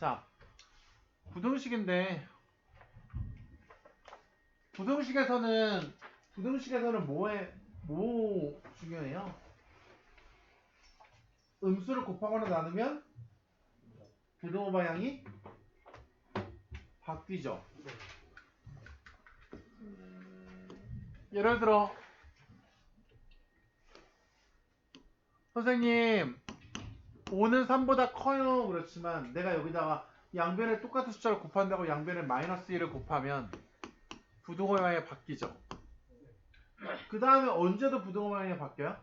자, 부등식인데 부등식에서는 뭐 중요해요? 음수를 곱하거나 나누면 부등호 방향이 바뀌죠. 예를 들어 선생님 5는 3보다 커요. 그렇지만 내가 여기다가 양변에 똑같은 숫자를 곱한다고 양변에 마이너스 1을 곱하면 부등호 방향이 바뀌죠. 그 다음에 언제도 부등호 방향이 바뀌어요?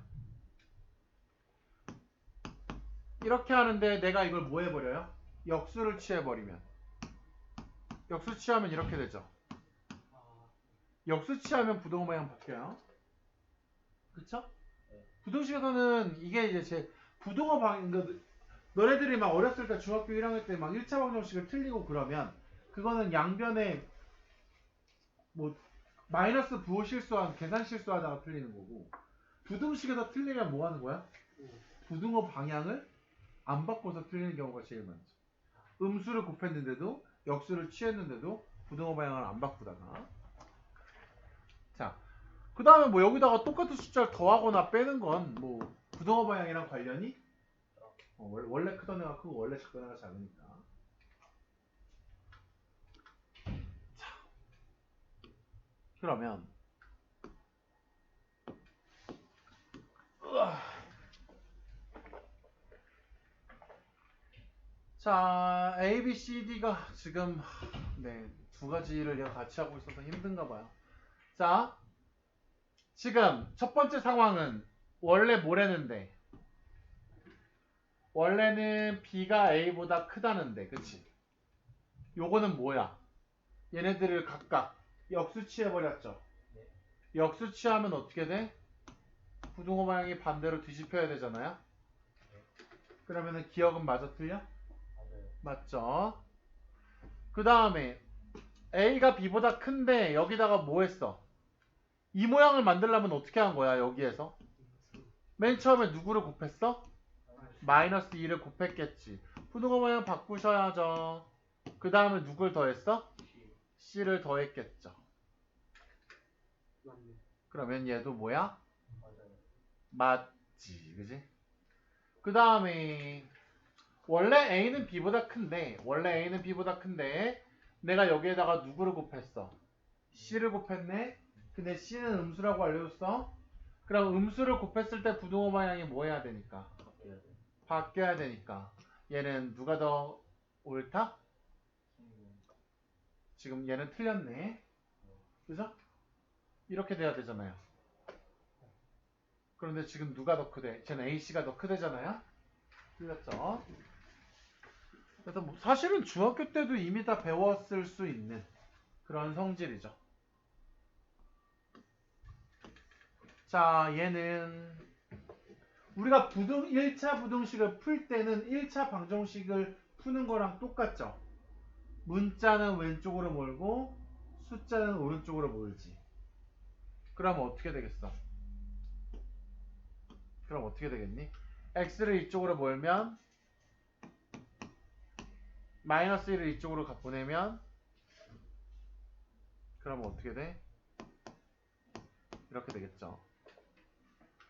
이렇게 하는데 내가 이걸 뭐 해버려요? 역수를 취해버리면. 역수 취하면 이렇게 되죠. 역수 취하면 부등호 방향 바뀌어요. 그쵸? 부등식에서는 이게 이제 제 부등호 방향, 그러니까 너네들이 막 어렸을 때 중학교 1학년 때 막 1차 방정식을 틀리고 그러면 그거는 양변에 뭐 마이너스 부호 실수한 계산 실수하다가 틀리는 거고, 부등식에서 틀리면 뭐 하는 거야? 부등호 방향을 안 바꿔서 틀리는 경우가 제일 많죠. 음수를 곱했는데도 역수를 취했는데도 부등호 방향을 안 바꾸다가. 자, 그 다음에 뭐 여기다가 똑같은 숫자를 더하거나 빼는 건 뭐 부등호 방향이랑 관련이 원래 크던 애가 크고 원래 작던 애가 작으니까. 자, 그러면 자, A, B, C, D가 지금 두 가지를 내가 같이 하고 있어서 힘든가 봐요. 자, 지금 첫 번째 상황은 원래 뭐랬는데? 원래는 B가 A보다 크다는데, 그치? 요거는 뭐야? 얘네들을 각각 역수취해버렸죠. 역수취하면 어떻게 돼? 부등호 방향이 반대로 뒤집혀야 되잖아요. 그러면은 기억은 맞아 틀려? 맞죠? 그 다음에 A가 B보다 큰데 여기다가 뭐 했어? 이 모양을 만들려면 어떻게 한 거야 여기에서? 맨 처음에 누구를 곱했어? 마이너스 2를 곱했겠지. 부등호 방향 바꾸셔야죠. 그 다음에 누굴 더했어? C를 더했겠죠. 그러면 얘도 뭐야? 맞지, 그지? 그 다음에 원래 A는 B보다 큰데 내가 여기에다가 누구를 곱했어? C를 곱했네? 근데 C는 음수라고 알려줬어? 그럼 음수를 곱했을 때 부등호 방향이 뭐 해야 되니까? 바뀌어야 되니까 얘는 누가 더 옳다? 지금 얘는 틀렸네. 그죠? 이렇게 돼야 되잖아요. 그런데 지금 누가 더 크대? 쟤는 A씨가 더 크대잖아요? 틀렸죠? 그래서 뭐 사실은 중학교 때도 이미 다 배웠을 수 있는 그런 성질이죠. 자, 얘는 우리가 1차 부등식을 풀 때는 1차 방정식을 푸는 거랑 똑같죠. 문자는 왼쪽으로 몰고 숫자는 오른쪽으로 몰지. 그럼 어떻게 되겠어? 그럼 어떻게 되겠니? x를 이쪽으로 몰면 마이너스 1을 이쪽으로 보내면 그럼 어떻게 돼? 이렇게 되겠죠.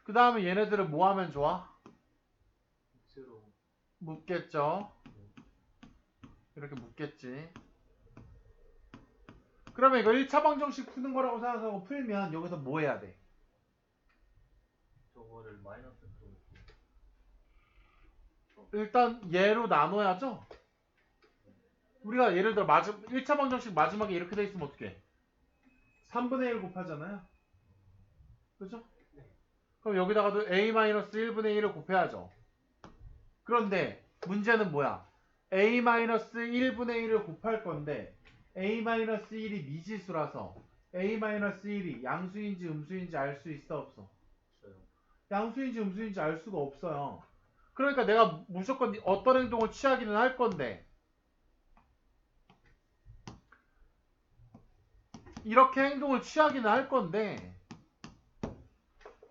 그 다음에 얘네들을 뭐 하면 좋아? 묶겠죠. 이렇게 묶겠지. 그러면 이거 1차 방정식 푸는 거라고 생각하고 풀면 여기서 뭐 해야 돼? 저거를 마이너스 일단 얘로 나눠야죠. 우리가 예를 들어 1차 방정식 마지막에 이렇게 돼 있으면 어떻게 해? 3분의 1 곱하잖아요. 그죠? 그럼 여기다가도 a-1분의 1을 곱해야죠. 그런데 문제는 뭐야? a-1분의 1을 곱할 건데 a-1이 미지수라서 a-1이 양수인지 음수인지 알 수 있어 없어? 양수인지 음수인지 알 수가 없어요. 그러니까 내가 무조건 어떤 행동을 취하기는 할 건데 이렇게 행동을 취하기는 할 건데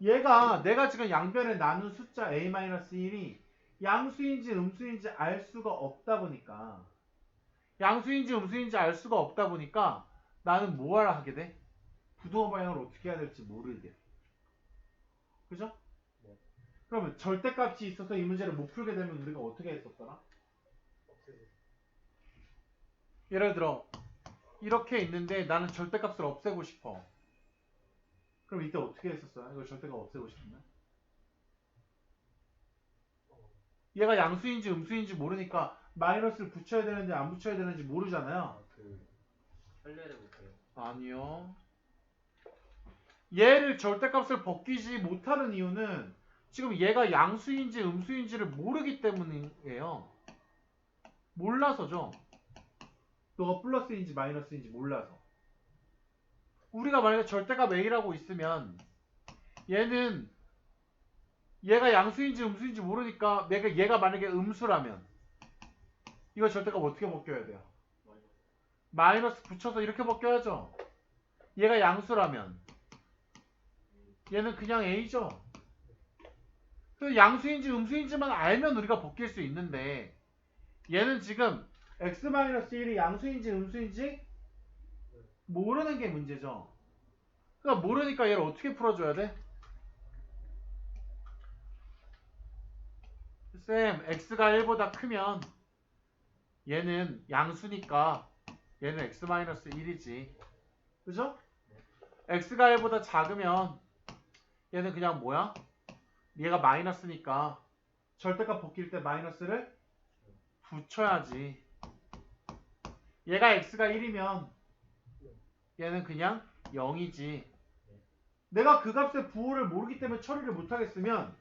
얘가 내가 지금 양변에 나눈 숫자 a-1이 양수인지 음수인지 알 수가 없다 보니까 양수인지 음수인지 알 수가 없다 보니까 나는 뭐 하게 돼? 부등호 방향을 어떻게 해야 될지 모르게. 그죠? 네. 그러면 절대값이 있어서 이 문제를 못 풀게 되면 우리가 어떻게 했었더라? 예를 들어 이렇게 있는데 나는 절대값을 없애고 싶어. 그럼 이때 어떻게 했었어요? 이거 절대값 없애고 싶으면? 얘가 양수인지 음수인지 모르니까 마이너스를 붙여야 되는지 안 붙여야 되는지 모르잖아요. 살려야 못해요. 아니요. 얘를 절대값을 벗기지 못하는 이유는 지금 얘가 양수인지 음수인지를 모르기 때문이에요. 몰라서죠. 너가 플러스인지 마이너스인지 몰라서. 우리가 만약에 절대값 A라고 있으면 얘는 얘가 양수인지 음수인지 모르니까 얘가 만약에 음수라면 이거 절대값 어떻게 벗겨야 돼요? 마이너스 붙여서 이렇게 벗겨야죠. 얘가 양수라면 얘는 그냥 A죠. 그 양수인지 음수인지만 알면 우리가 벗길 수 있는데 얘는 지금 x-1이 양수인지 음수인지 모르는 게 문제죠. 그러니까 모르니까 얘를 어떻게 풀어줘야 돼? 쌤, x가 1보다 크면 얘는 양수니까 얘는 x-1이지. 그죠? x가 1보다 작으면 얘는 그냥 뭐야? 얘가 마이너스니까 절대값 벗길 때 마이너스를 붙여야지. 얘가 x가 1이면 얘는 그냥 0이지. 내가 그 값의 부호를 모르기 때문에 처리를 못하겠으면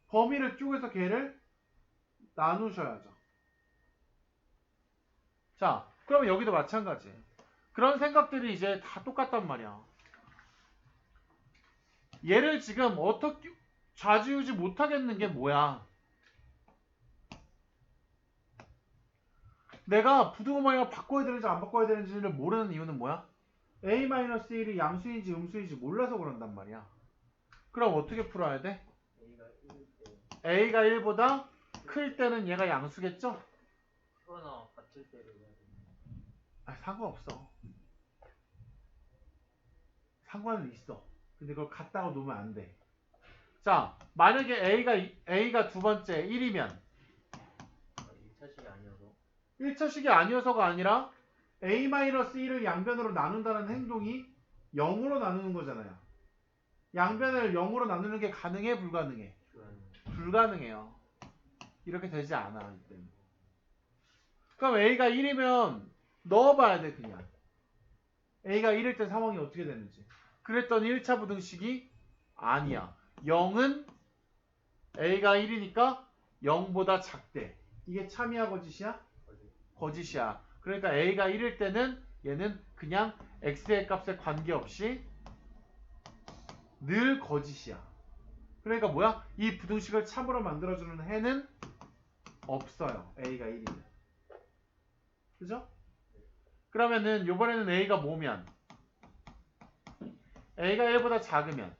범위를 쪼개서 걔를 나누셔야죠. 자, 그러면 여기도 마찬가지. 그런 생각들이 이제 다 똑같단 말이야. 얘를 지금 어떻게 좌지우지 못하겠는 게 뭐야? 내가 부등호 방향을 바꿔야 되는지 안 바꿔야 되는지를 모르는 이유는 뭐야? A-1이 양수인지 음수인지 몰라서 그런단 말이야. 그럼 어떻게 풀어야 돼? A가 1보다 클 때는 얘가 양수겠죠? 크거나 같을 때를 해야 되는. 상관없어. 상관은 있어. 근데 그걸 갖다가 놓으면 안 돼. 자, 만약에 A가 두 번째 1이면 1차식이 아니어서 1차식이 아니어서가 아니라 A-1을 양변으로 나눈다는 행동이 0으로 나누는 거잖아요. 양변을 0으로 나누는 게 가능해? 불가능해? 불가능해요. 이렇게 되지 않아. 이때는. 그럼 A가 1이면 넣어봐야 돼 그냥. A가 1일 때 상황이 어떻게 되는지. 그랬더니 1차 부등식이 아니야. 0은 A가 1이니까 0보다 작대. 이게 참이야 거짓이야? 거짓이야. 그러니까 A가 1일 때는 얘는 그냥 X의 값에 관계없이 늘 거짓이야. 그러니까 뭐야? 이 부등식을 참으로 만들어주는 해는 없어요. A가 1이면. 그죠? 그러면은 요번에는 A가 뭐면? A가 1보다 작으면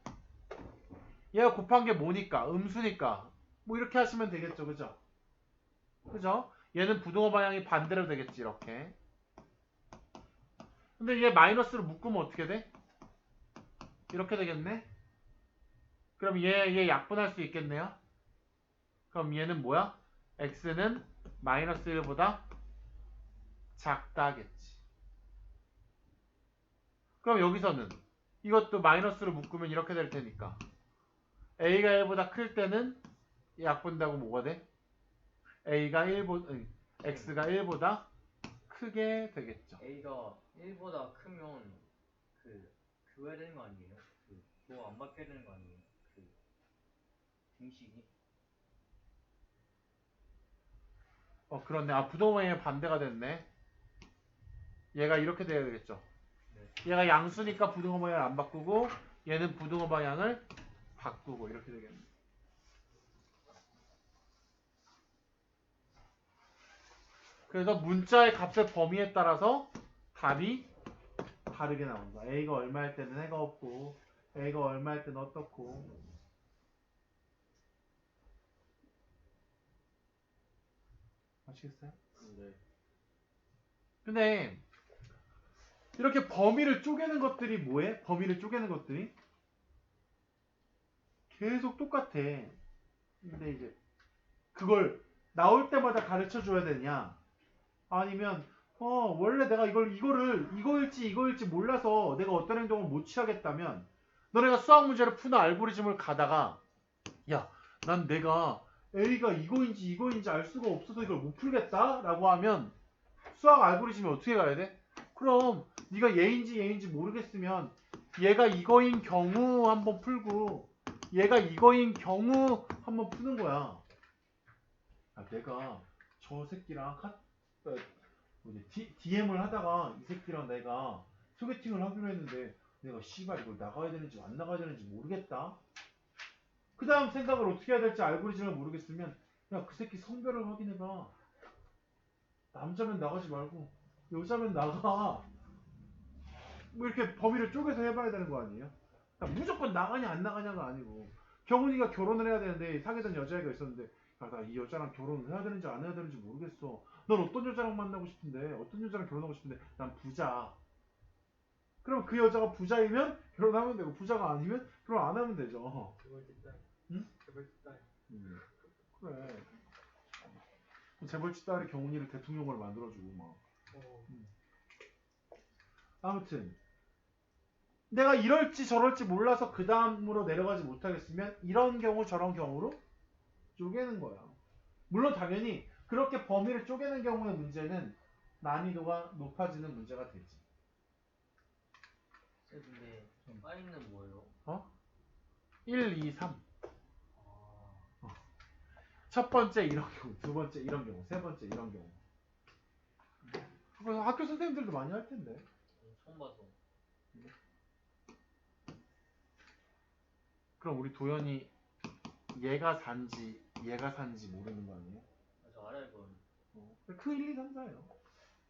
얘가 곱한 게 뭐니까? 음수니까 뭐 이렇게 하시면 되겠죠. 그죠? 그죠? 얘는 부등호 방향이 반대로 되겠지. 이렇게. 근데 얘 마이너스로 묶으면 어떻게 돼? 이렇게 되겠네? 그럼 얘 약분할 수 있겠네요? 그럼 얘는 뭐야? x는 마이너스 1보다 작다겠지. 그럼 여기서는 이것도 마이너스로 묶으면 이렇게 될 테니까 a가 1보다 클 때는 약분다고 뭐가 돼? x가 1보다 크게 되겠죠. A가 1보다 크면 그거 해야 되는 거 아니에요? 그거 안 바뀌어야 되는 거 아니에요? 등식이? 그렇네. 부동호 방향이 반대가 됐네. 얘가 이렇게 돼야 되겠죠. 네. 얘가 양수니까 부등호 방향을 안 바꾸고 얘는 부등호 방향을 바꾸고 이렇게 되겠네. 그래서 문자의 값의 범위에 따라서 답이 다르게 나온다. A가 얼마일 때는 해가 없고 A가 얼마일 때는 어떻고. 아시겠어요? 네. 근데 이렇게 범위를 쪼개는 것들이 뭐해? 범위를 쪼개는 것들이 계속 똑같아. 근데 이제 그걸 나올 때마다 가르쳐 줘야 되냐? 아니면 원래 내가 이거일지 몰라서 내가 어떤 행동을 못 취하겠다면 너네가 수학 문제를 푸는 알고리즘을 가다가 야, 난 내가 A가 이거인지 알 수가 없어서 이걸 못 풀겠다라고 하면 수학 알고리즘이 어떻게 가야 돼? 그럼 네가 얘인지 모르겠으면 얘가 이거인 경우 한번 풀고 얘가 이거인 경우 한번 푸는 거야. 아, 내가 저 새끼랑 DM을 하다가 이 새끼랑 내가 소개팅을 하기로 했는데 내가 씨발 이걸 나가야 되는지 안 나가야 되는지 모르겠다. 그 다음 생각을 어떻게 해야 될지 알고리즘을 모르겠으면 야, 그 새끼 성별을 확인해봐. 남자면 나가지 말고 여자면 나가. 뭐 이렇게 범위를 쪼개서 해봐야 되는 거 아니에요? 그러니까 무조건 나가냐 안 나가냐가 아니고 경훈이가 결혼을 해야 되는데 사귀던 여자애가 있었는데 야, 나 이 여자랑 결혼을 해야 되는지 안 해야 되는지 모르겠어. 넌 어떤 여자랑 만나고 싶은데 어떤 여자랑 결혼하고 싶은데 난 부자. 그럼 그 여자가 부자이면 결혼하면 되고 부자가 아니면 결혼 안 하면 되죠. 응? 그래. 재벌집 딸이 경훈이를 대통령으로 만들어주고 막. 아무튼 내가 이럴지 저럴지 몰라서 그 다음으로 내려가지 못하겠으면 이런 경우 저런 경우로 쪼개는 거야. 물론 당연히 그렇게 범위를 쪼개는 경우의 문제는 난이도가 높아지는 문제가 되지. 근데 파이는 뭐예요? 1, 2, 3. 아, 첫 번째 이런 경우, 두 번째 이런 경우, 세 번째 이런 경우. 그거 학교 선생님들도 많이 할 텐데. 처음 봐서. 그럼 우리 도연이 얘가 산지 모르는 거 아니에요? 저 알아요, 그건. 그 1, 2, 3, 4예요.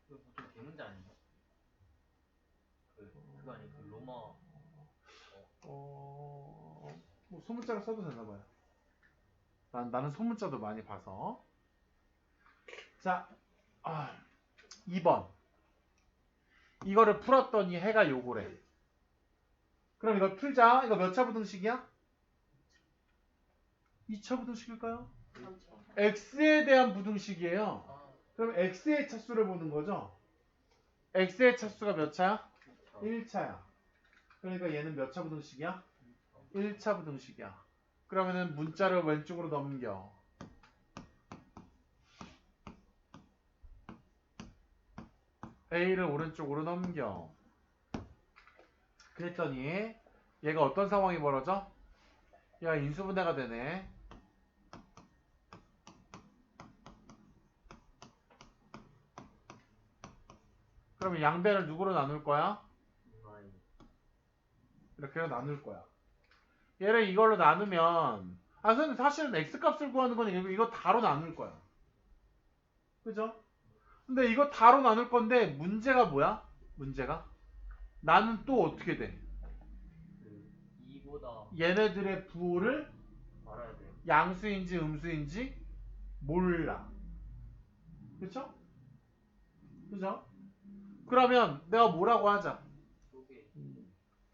그거 보통 대문자 아니에요? 그거 아니에요? 그 로마. 뭐 소문자를 써도 되나 봐요. 나는 소문자도 많이 봐서. 자, 2번. 이거를 풀었더니 해가 요거래. 그럼 이걸 풀자. 이거 몇 차 부등식이야? 2차 부등식일까요? x에 대한 부등식이에요. 그럼 x의 차수를 보는 거죠. x의 차수가 몇 차야? 1차야. 그러니까 얘는 몇 차 부등식이야? 1차 부등식이야. 그러면은 문자를 왼쪽으로 넘겨. a를 오른쪽으로 넘겨. 그랬더니 얘가 어떤 상황이 벌어져? 얘가 인수분해가 되네. 그러면 양변을 누구로 나눌 거야? 이렇게 나눌 거야. 얘를 이걸로 나누면 선생님 사실은 x값을 구하는 건 이거 다로 나눌 거야. 그죠? 근데 이거 다로 나눌 건데 문제가 뭐야? 문제가? 나는 또 어떻게 돼? 2보다 얘네들의 부호를 알아야 돼요. 양수인지 음수인지 몰라. 그쵸? 그죠? 그러면 내가 뭐라고 하자.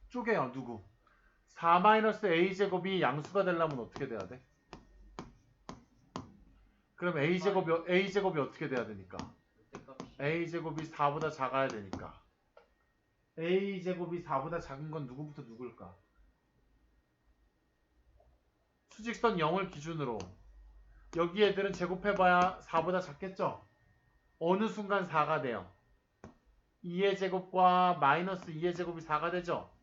쪼개요. 누구? 4-a제곱이 양수가 되려면 어떻게 돼야 돼? 그럼 a제곱이 어떻게 돼야 되니까? a제곱이 4보다 작아야 되니까. a제곱이 4보다 작은 건 누구부터 누굴까? 수직선 0을 기준으로 여기 애들은 제곱해봐야 4보다 작겠죠? 어느 순간 4가 돼요. 2의 제곱과 마이너스 2의 제곱이 4가 되죠?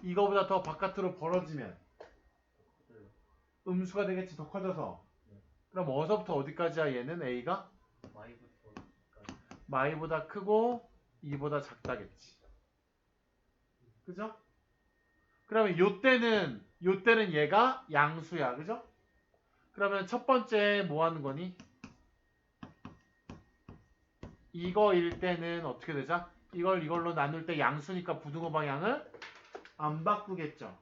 이거보다 더 바깥으로 벌어지면 음수가 되겠지, 더 커져서. 그럼 어서부터 어디까지야 얘는 a가? 마이보다 크고 2보다 작다겠지. 그죠? 그러면 요때는 얘가 양수야. 그죠? 그러면 첫 번째 뭐 하는 거니? 이거일 때는 어떻게 되자? 이걸로 나눌 때 양수니까 부등호 방향을 안 바꾸겠죠.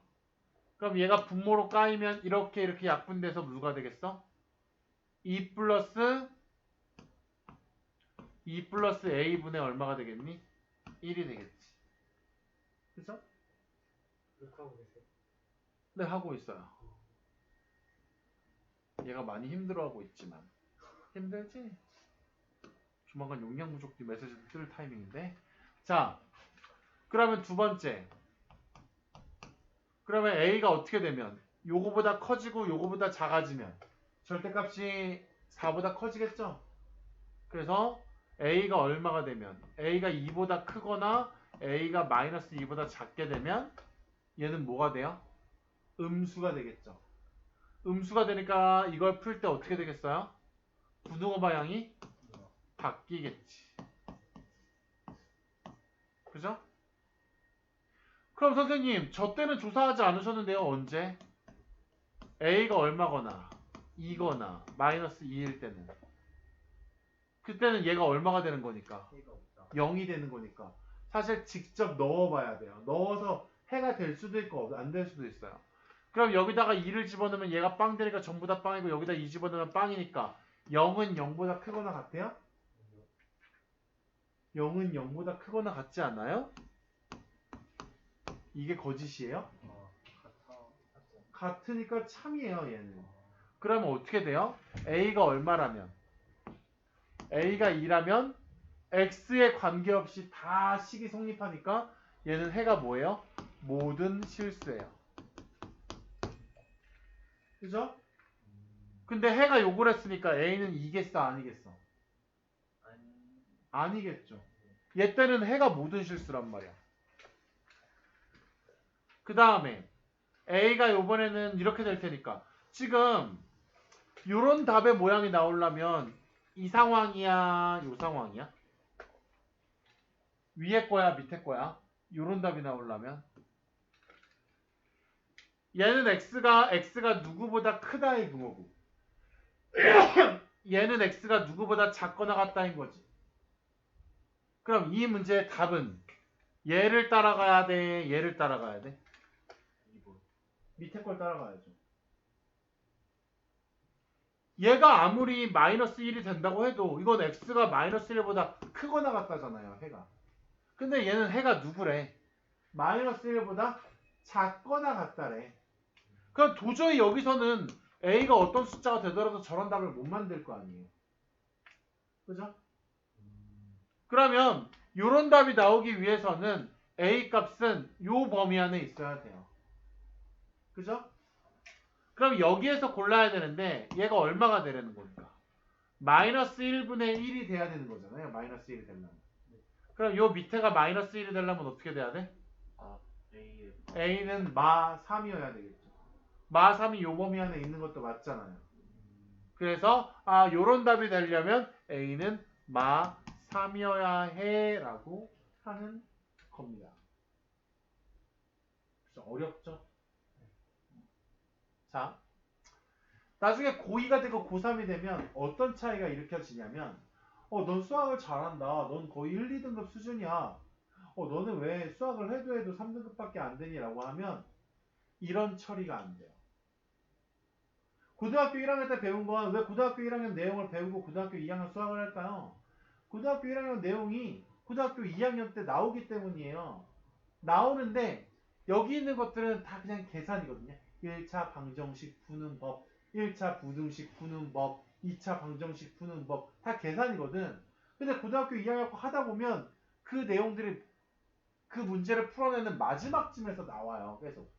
그럼 얘가 분모로 까이면 이렇게 약분돼서 누가 되겠어? 2 플러스 2 2 플러스 a분의 얼마가 되겠니? 1이 되겠지. 그죠? 그렇게 하고 계세요? 네, 하고 있어요. 얘가 많이 힘들어하고 있지만. 힘들지? 조만간 용량 부족 뒤 메시지 뜰 타이밍인데. 자, 그러면 두 번째. 그러면 a가 어떻게 되면 요거보다 커지고 요거보다 작아지면 절대값이 4보다 커지겠죠? 그래서 a가 얼마가 되면 a가 2보다 크거나 a가 마이너스 2보다 작게 되면 얘는 뭐가 돼요? 음수가 되겠죠. 음수가 되니까 이걸 풀 때 어떻게 되겠어요? 분홍어 방향이 바뀌겠지. 그죠? 그럼 선생님 저 때는 조사하지 않으셨는데요. 언제? a가 얼마거나 2거나 마이너스 2일 때는 그때는 얘가 얼마가 되는 거니까 해가 없다. 0이 되는 거니까 사실 직접 넣어봐야 돼요. 넣어서 해가 될 수도 있고 안 될 수도 있어요. 그럼 여기다가 2를 집어넣으면 얘가 빵 되니까 전부 다 빵이고 여기다 2 집어넣으면 빵이니까 0은 0보다 크거나 같아요? 0은 0보다 크거나 같지 않아요? 이게 거짓이에요? 같으니까 참이에요 얘는. 그러면 어떻게 돼요? a가 얼마라면 a가 2라면 x에 관계없이 다 식이 성립하니까 얘는 해가 뭐예요? 모든 실수예요. 그죠? 근데 해가 요걸 했으니까 a는 이겠어 아니겠어? 아니겠죠. 얘 때는 해가 모든 실수란 말이야. 그 다음에 a가 요번에는 이렇게 될 테니까 지금 요런 답의 모양이 나오려면 이 상황이야 요 상황이야? 위에 거야 밑에 거야? 요런 답이 나오려면 얘는 x가 누구보다 크다의 근거고 얘는 x가 누구보다 작거나 같다인 거지. 그럼 이 문제의 답은 얘를 따라가야 돼? 얘를 따라가야 돼? 밑에 걸 따라가야죠. 얘가 아무리 마이너스 1이 된다고 해도 이건 x가 마이너스 1보다 크거나 같다잖아요. 해가. 근데 얘는 해가 누구래? 마이너스 1보다 작거나 같다래. 그럼 도저히 여기서는 a가 어떤 숫자가 되더라도 저런 답을 못 만들 거 아니에요. 그죠? 그러면 이런 답이 나오기 위해서는 a 값은 요 범위 안에 있어야 돼요. 그죠? 그럼 여기에서 골라야 되는데 얘가 얼마가 되려는 겁니까? 마이너스 1분의 1이 돼야 되는 거잖아요. 마이너스 1이 되려면. 그럼 요 밑에가 마이너스 1이 되려면 어떻게 돼야 돼? a는 마 3이어야 되겠죠. 마 3이 요 범위 안에 있는 것도 맞잖아요. 그래서 요런 답이 되려면 a는 마 3이어야 해 라고 하는 겁니다. 어렵죠? 자, 나중에 고2가 되고 고3이 되면 어떤 차이가 일으켜지냐면 넌 수학을 잘한다. 넌 거의 1, 2등급 수준이야. 너는 왜 수학을 해도 3등급밖에 안 되니? 라고 하면 이런 처리가 안 돼요. 고등학교 1학년 때 배운 건 왜 고등학교 1학년 내용을 배우고 고등학교 2학년 수학을 할까요? 고등학교 1학년 내용이 고등학교 2학년 때 나오기 때문이에요. 나오는데 여기 있는 것들은 다 그냥 계산이거든요. 1차 방정식 푸는 법, 1차 부등식 푸는 법, 2차 방정식 푸는 법, 다 계산이거든. 근데 고등학교 2학년 거 하다 보면 그 내용들이 그 문제를 풀어내는 마지막쯤에서 나와요. 계속.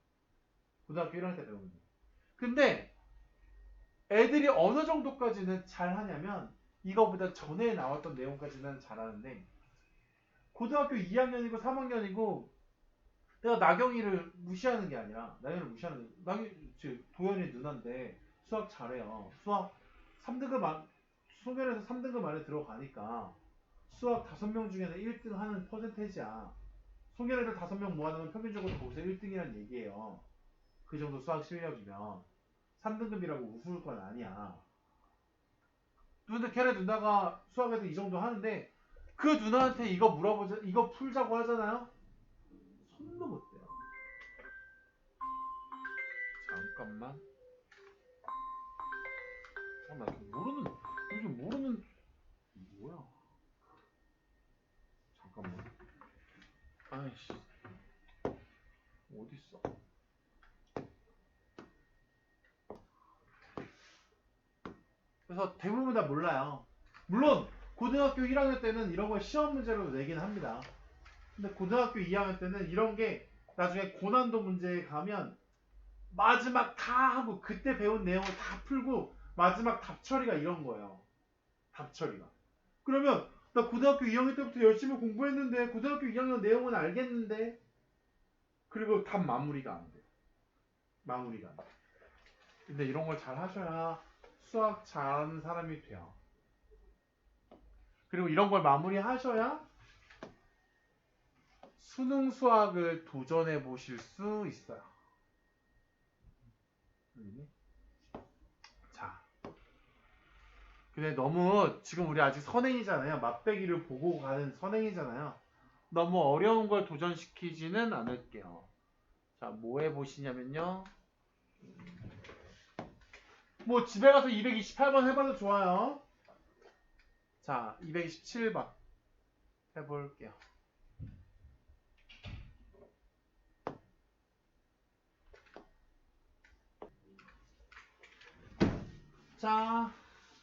고등학교 1학년 때 배우는 거. 근데 애들이 어느 정도까지는 잘 하냐면 이거보다 전에 나왔던 내용까지는 잘하는데 고등학교 2학년이고 3학년이고 내가 나경이를 무시하는 게 아니라 나경이를 무시하는 게 도현이 누나인데 수학 잘해요. 수학 3등급 소변에서 3등급 안에 들어가니까 수학 5명 중에는 1등 하는 퍼센테이지야. 송년애들 5명 모아놓으면 평균적으로 거기서 1등이란 얘기예요. 그 정도 수학 실력이면 3등급이라고 우스울 건 아니야. 근데 걔네 누나가 수학에서 이 정도 하는데 그 누나한테 이거 물어보자, 이거 풀자고 하잖아요. 손도 못 대요. 잠깐만. 나 요즘 모르는 뭐야? 잠깐만. 아이씨. 어딨어? 그래서 대부분 다 몰라요. 물론 고등학교 1학년 때는 이런 걸 시험 문제로 내긴 합니다. 근데 고등학교 2학년 때는 이런 게 나중에 고난도 문제에 가면 마지막 다 하고 그때 배운 내용을 다 풀고 마지막 답 처리가 이런 거예요. 답 처리가. 그러면 나 고등학교 2학년 때부터 열심히 공부했는데 고등학교 2학년 내용은 알겠는데 그리고 답 마무리가 안 돼. 마무리가 안 돼. 근데 이런 걸 잘 하셔야 수학 잘하는 사람이 돼요. 그리고 이런 걸 마무리하셔야 수능 수학을 도전해 보실 수 있어요. 자, 근데 너무 지금 우리 아직 선행이잖아요. 맛배기를 보고 가는 선행이잖아요. 너무 어려운 걸 도전시키지는 않을게요. 자, 뭐 해보시냐면요. 뭐 집에 가서 228번 해봐도 좋아요. 자, 227번 해볼게요. 자,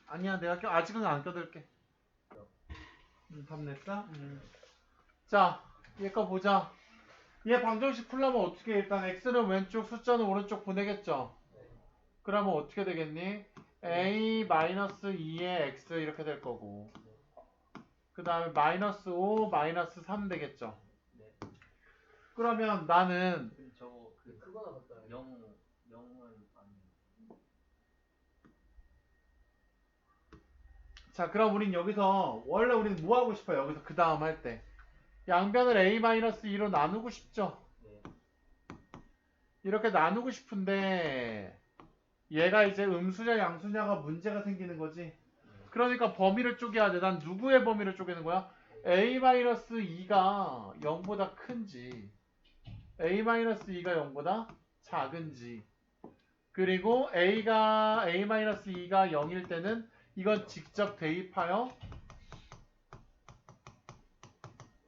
아니야, 내가 아직은 안 껴들게. 답 냈어? 자, 얘 거 보자. 얘 방정식 풀려면 어떻게 일단 x는 왼쪽, 숫자는 오른쪽 보내겠죠? 그러면 어떻게 되겠니? a-2의 x 이렇게 될 거고 그 다음에 -5, -3 되겠죠? 네. 그러면 나는 저거 크거나 같다. 0은 아니에요. 자, 그럼 우린 여기서 원래 우리는 뭐 하고 싶어요? 여기서 그 다음 할 때 양변을 a-2로 나누고 싶죠? 네. 이렇게 나누고 싶은데 얘가 이제 음수냐 양수냐가 문제가 생기는 거지. 그러니까 범위를 쪼개야 돼. 난 누구의 범위를 쪼개는 거야? a-2가 0보다 큰지 a-2가 0보다 작은지 그리고 a-2가 0일 때는 이건 직접 대입하여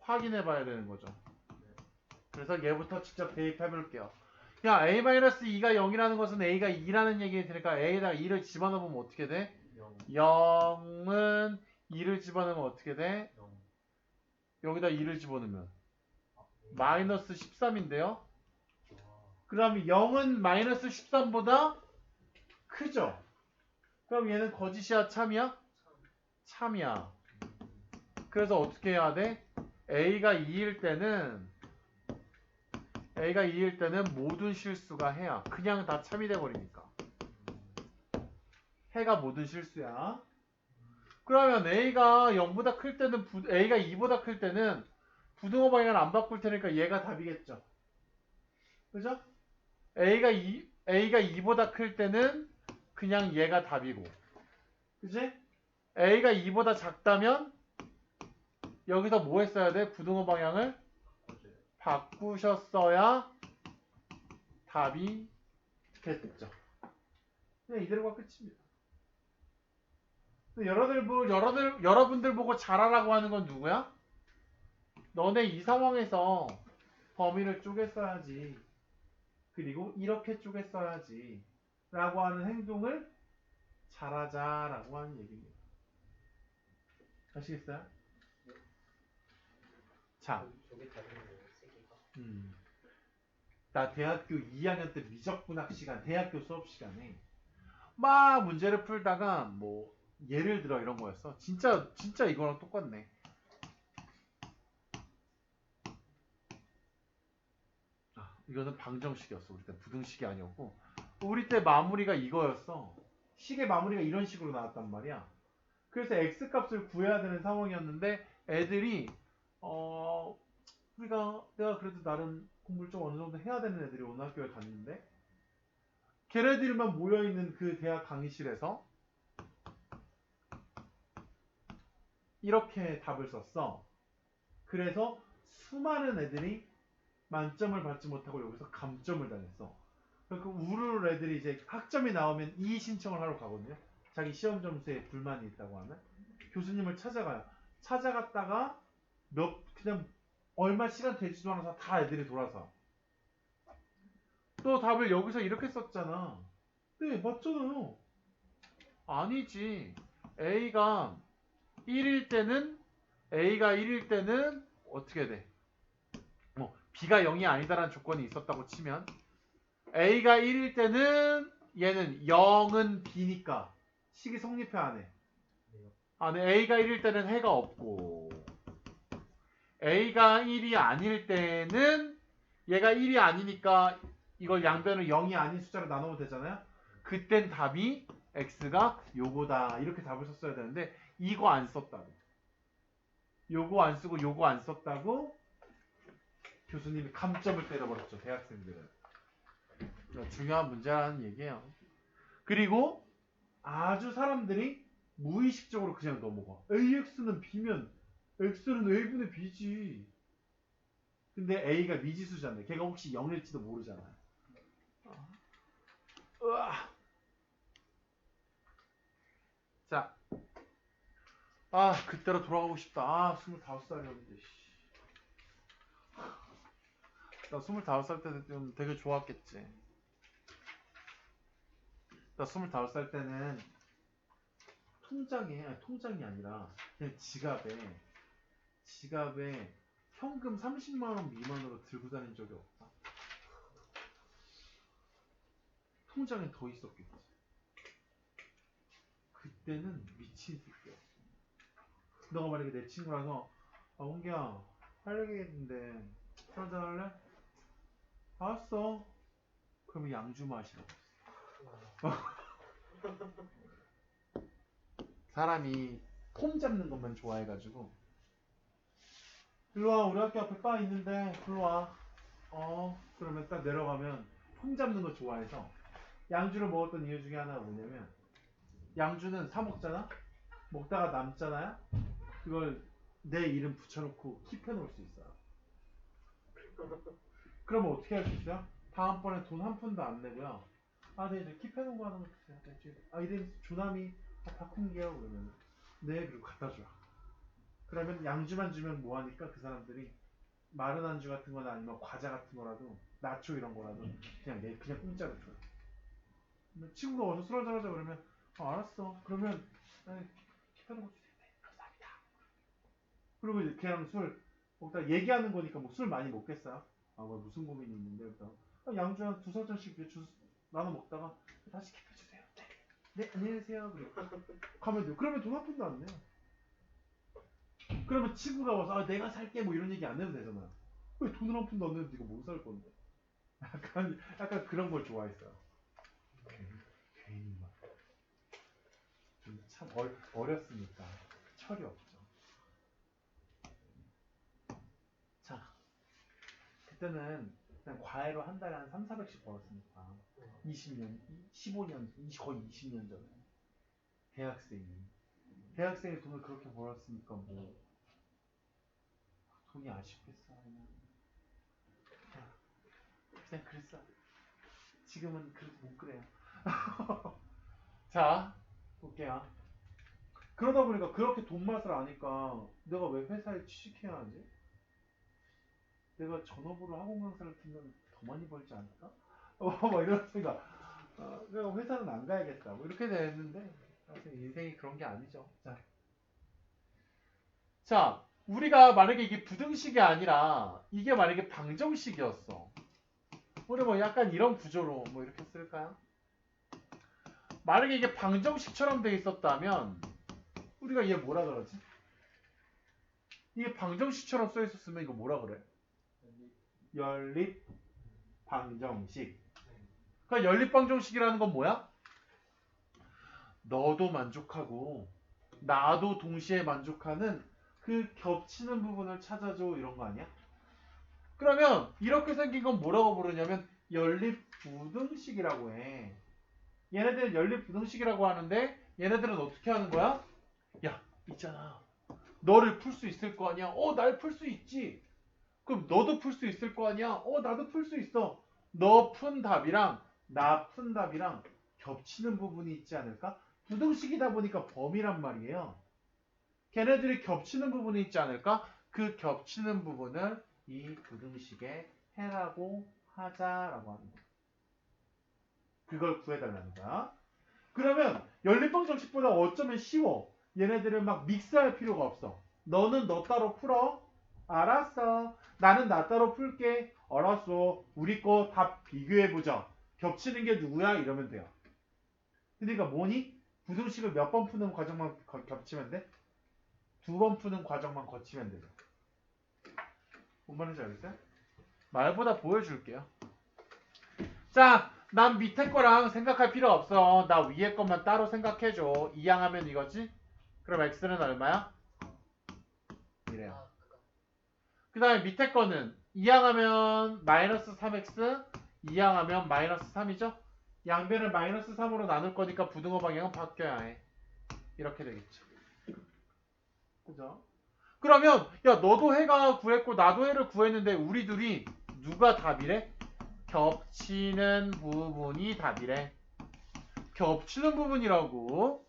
확인해 봐야 되는 거죠. 그래서 얘부터 직접 대입해 볼게요. 야, a-2가 0이라는 것은 a가 2라는 얘기가 되니까 a에다가 2를 집어넣으면 어떻게 돼? 0은 2를 집어넣으면 어떻게 돼? 0. 여기다 2를 집어넣으면 마이너스 13인데요. 그럼 0은 마이너스 13보다 크죠? 그럼 얘는 거짓이야 참이야? 참이야. 그래서 어떻게 해야 돼? A가 2일 때는 모든 실수가 해야 그냥 다 참이 돼버리니까 해가 모든 실수야. 그러면 A가 0보다 클 때는 A가 2보다 클 때는 부등호 방향을 안 바꿀 테니까 얘가 답이겠죠. 그죠? A가 2보다 클 때는 그냥 얘가 답이고 그지? A가 2보다 작다면 여기서 뭐 했어야 돼? 부등호 방향을 바꾸셨어야 답이 됐죠. 그냥 이대로가 끝입니다. 여러분들 보고 잘하라고 하는 건 누구야? 너네 이 상황에서 범위를 쪼갰어야지. 그리고 이렇게 쪼갰어야지. 라고 하는 행동을 잘하자라고 하는 얘기입니다. 아시겠어요? 자, 저게 다른 거예요, 세 개가. 나 대학교 2학년 때 미적분학 시간, 대학교 수업 시간에 막 문제를 풀다가 뭐 예를 들어 이런 거였어. 진짜 이거랑 똑같네. 이거는 방정식이었어. 우리 때 부등식이 아니었고 우리 때 마무리가 이거였어. 식의 마무리가 이런 식으로 나왔단 말이야. 그래서 x 값을 구해야 되는 상황이었는데 애들이 내가 그래도 나름 공부를 좀 어느 정도 해야 되는 애들이 오늘 학교에 갔는데 걔네들만 모여있는 그 대학 강의실에서 이렇게 답을 썼어. 그래서 수많은 애들이 만점을 받지 못하고 여기서 감점을 당했어. 그 우르르 애들이 이제 학점이 나오면 이의 신청을 하러 가거든요. 자기 시험 점수에 불만이 있다고 하면 교수님을 찾아가요. 찾아갔다가 그냥 얼마 시간 되지도 않아서 다 애들이 돌아서. 또 답을 여기서 이렇게 썼잖아. 네, 맞잖아요. 아니지. A가 1일 때는 어떻게 돼? B가 0이 아니다라는 조건이 있었다고 치면 A가 1일 때는 얘는 0은 B니까 식이 성립해 안 해? 아, 네. A가 1일 때는 해가 없고 A가 1이 아닐 때는 얘가 1이 아니니까 이걸 양변을 0이 아닌 숫자로 나누면 되잖아요. 그땐 답이 X가 요거다. 이렇게 답을 썼어야 되는데 이거 안 썼다고. 요거 안 쓰고 요거 안 썼다고 교수님이 감점을 때려버렸죠. 대학생들은. 중요한 문제라는 얘기예요. 그리고 아주 사람들이 무의식적으로 그냥 넘어가. AX는 B면 X는 A분의 B지. 근데 A가 미지수잖아요. 걔가 혹시 0일지도 모르잖아요. 으아. 자, 그때로 돌아가고 싶다. 25살이었는데. 나 25살 때 좀 되게 좋았겠지. 나 25살 때는 통장이 아니라 그냥 지갑에 현금 30만 원 미만으로 들고 다닌 적이 없다. 통장에 더 있었겠지. 그때는 미친 새끼였어. 너가 만약에 내 친구라서 홍기야 할 얘기 있는데 술 한잔 할래? 알았어. 그러면 양주 마시라고 했어. 사람이 폼 잡는 것만 좋아해가지고 일로와 우리 학교 앞에 바 있는데 일로와 그러면 딱 내려가면 폼 잡는 거 좋아해서 양주를 먹었던 이유 중에 하나가 뭐냐면 양주는 사 먹잖아? 먹다가 남잖아요? 그걸 내 이름 붙여놓고 킵해놓을 수 있어요. 그러면 어떻게 할 수 있어요? 다음번에 돈 한 푼도 안 내고요. 네, 이제 킵해놓은 거 하나 주세요. 이름 조남이 박훈기요. 그러면 네, 그리고 갖다 줘. 그러면 양주만 주면 뭐하니까 그 사람들이 마른 안주 같은 거나 아니면 과자 같은 거라도 나초 이런 거라도 그냥 공짜로 줘요. 친구가 와서 술 한잔 하자 그러면 알았어. 그러면 킵해놓은 거 주세요. 네, 감사합니다. 그리고 이제 그냥 술 먹다 얘기하는 거니까 뭐 술 많이 먹겠어요? 뭐 무슨 고민이 있는데 그래서 양주 한 2~3잔씩 나눠 먹다가 다시 킵해주세요. 네, 안녕히 계세요. 가면 돼요. 그러면 돈 한 푼도 안 내요. 그러면 친구가 와서 내가 살게 뭐 이런 얘기 안 해도 되잖아. 왜 돈을 한 푼도 안 내는데 네가 뭐 살 건데? 약간 그런 걸 좋아했어요. 괜히 막. 참 어렸으니까 철이 없죠. 자, 그때는 그냥 과외로 한 달에 한 3~400씩 벌었으니까 20년, 15년, 거의 20년 전에 대학생이 돈을 그렇게 벌었으니까 뭐 돈이 아쉽겠어. 그냥 그랬어. 지금은 그래도 못 그래요. 자, 볼게요. 그러다 보니까 그렇게 돈 맛을 아니까 내가 왜 회사에 취직해야 하지? 내가 전업으로 학원 강사를 듣면 더 많이 벌지 않을까? 막 이런 생각. 내가 회사는 안 가야겠다. 뭐 이렇게 됐는데 사실 인생이 그런 게 아니죠. 자, 우리가 만약에 이게 부등식이 아니라 이게 만약에 방정식이었어. 우리 뭐 약간 이런 구조로 뭐 이렇게 쓸까요? 만약에 이게 방정식처럼 돼 있었다면 우리가 얘 뭐라 그러지? 이게 방정식처럼 써 있었으면 이거 뭐라 그래? 연립 방정식. 그러니까 연립 방정식이라는 건 뭐야? 너도 만족하고 나도 동시에 만족하는 그 겹치는 부분을 찾아줘 이런 거 아니야? 그러면 이렇게 생긴 건 뭐라고 부르냐면 연립 부등식이라고 해. 얘네들은 연립 부등식이라고 하는데 얘네들은 어떻게 하는 거야? 야, 있잖아. 너를 풀 수 있을 거 아니야? 날 풀 수 있지. 그럼 너도 풀 수 있을 거 아니야? 나도 풀 수 있어. 너 푼 답이랑 나 푼 답이랑 겹치는 부분이 있지 않을까? 부등식이다 보니까 범위란 말이에요. 걔네들이 겹치는 부분이 있지 않을까? 그 겹치는 부분을 이 부등식의 해라고 하자라고 하는 거야. 그걸 구해달라는 거야. 그러면 연립방정식보다 어쩌면 쉬워. 얘네들을 막 믹스할 필요가 없어. 너는 너 따로 풀어. 알았어. 나는 나 따로 풀게. 알았어. 우리 거 답 비교해보자. 겹치는 게 누구야? 이러면 돼요. 그러니까 뭐니? 부등식을 몇 번 푸는 과정만 겹치면 돼? 2번 푸는 과정만 거치면 돼요. 뭔 말인지 알겠어요? 말보다 보여줄게요. 자, 난 밑에 거랑 생각할 필요 없어. 나 위에 것만 따로 생각해줘. 이항하면 이거지? 그럼 x는 얼마야? 이래요. 아, 그거. 그 다음에 밑에 거는 이항하면 마이너스 3x, 이항하면 마이너스 3이죠? 양변을 마이너스 3으로 나눌 거니까 부등호 방향은 바뀌어야 해. 이렇게 되겠죠. 그죠? 그러면 야 너도 해가 구했고 나도 해를 구했는데 우리 둘이 누가 답이래? 겹치는 부분이 답이래. 겹치는 부분이라고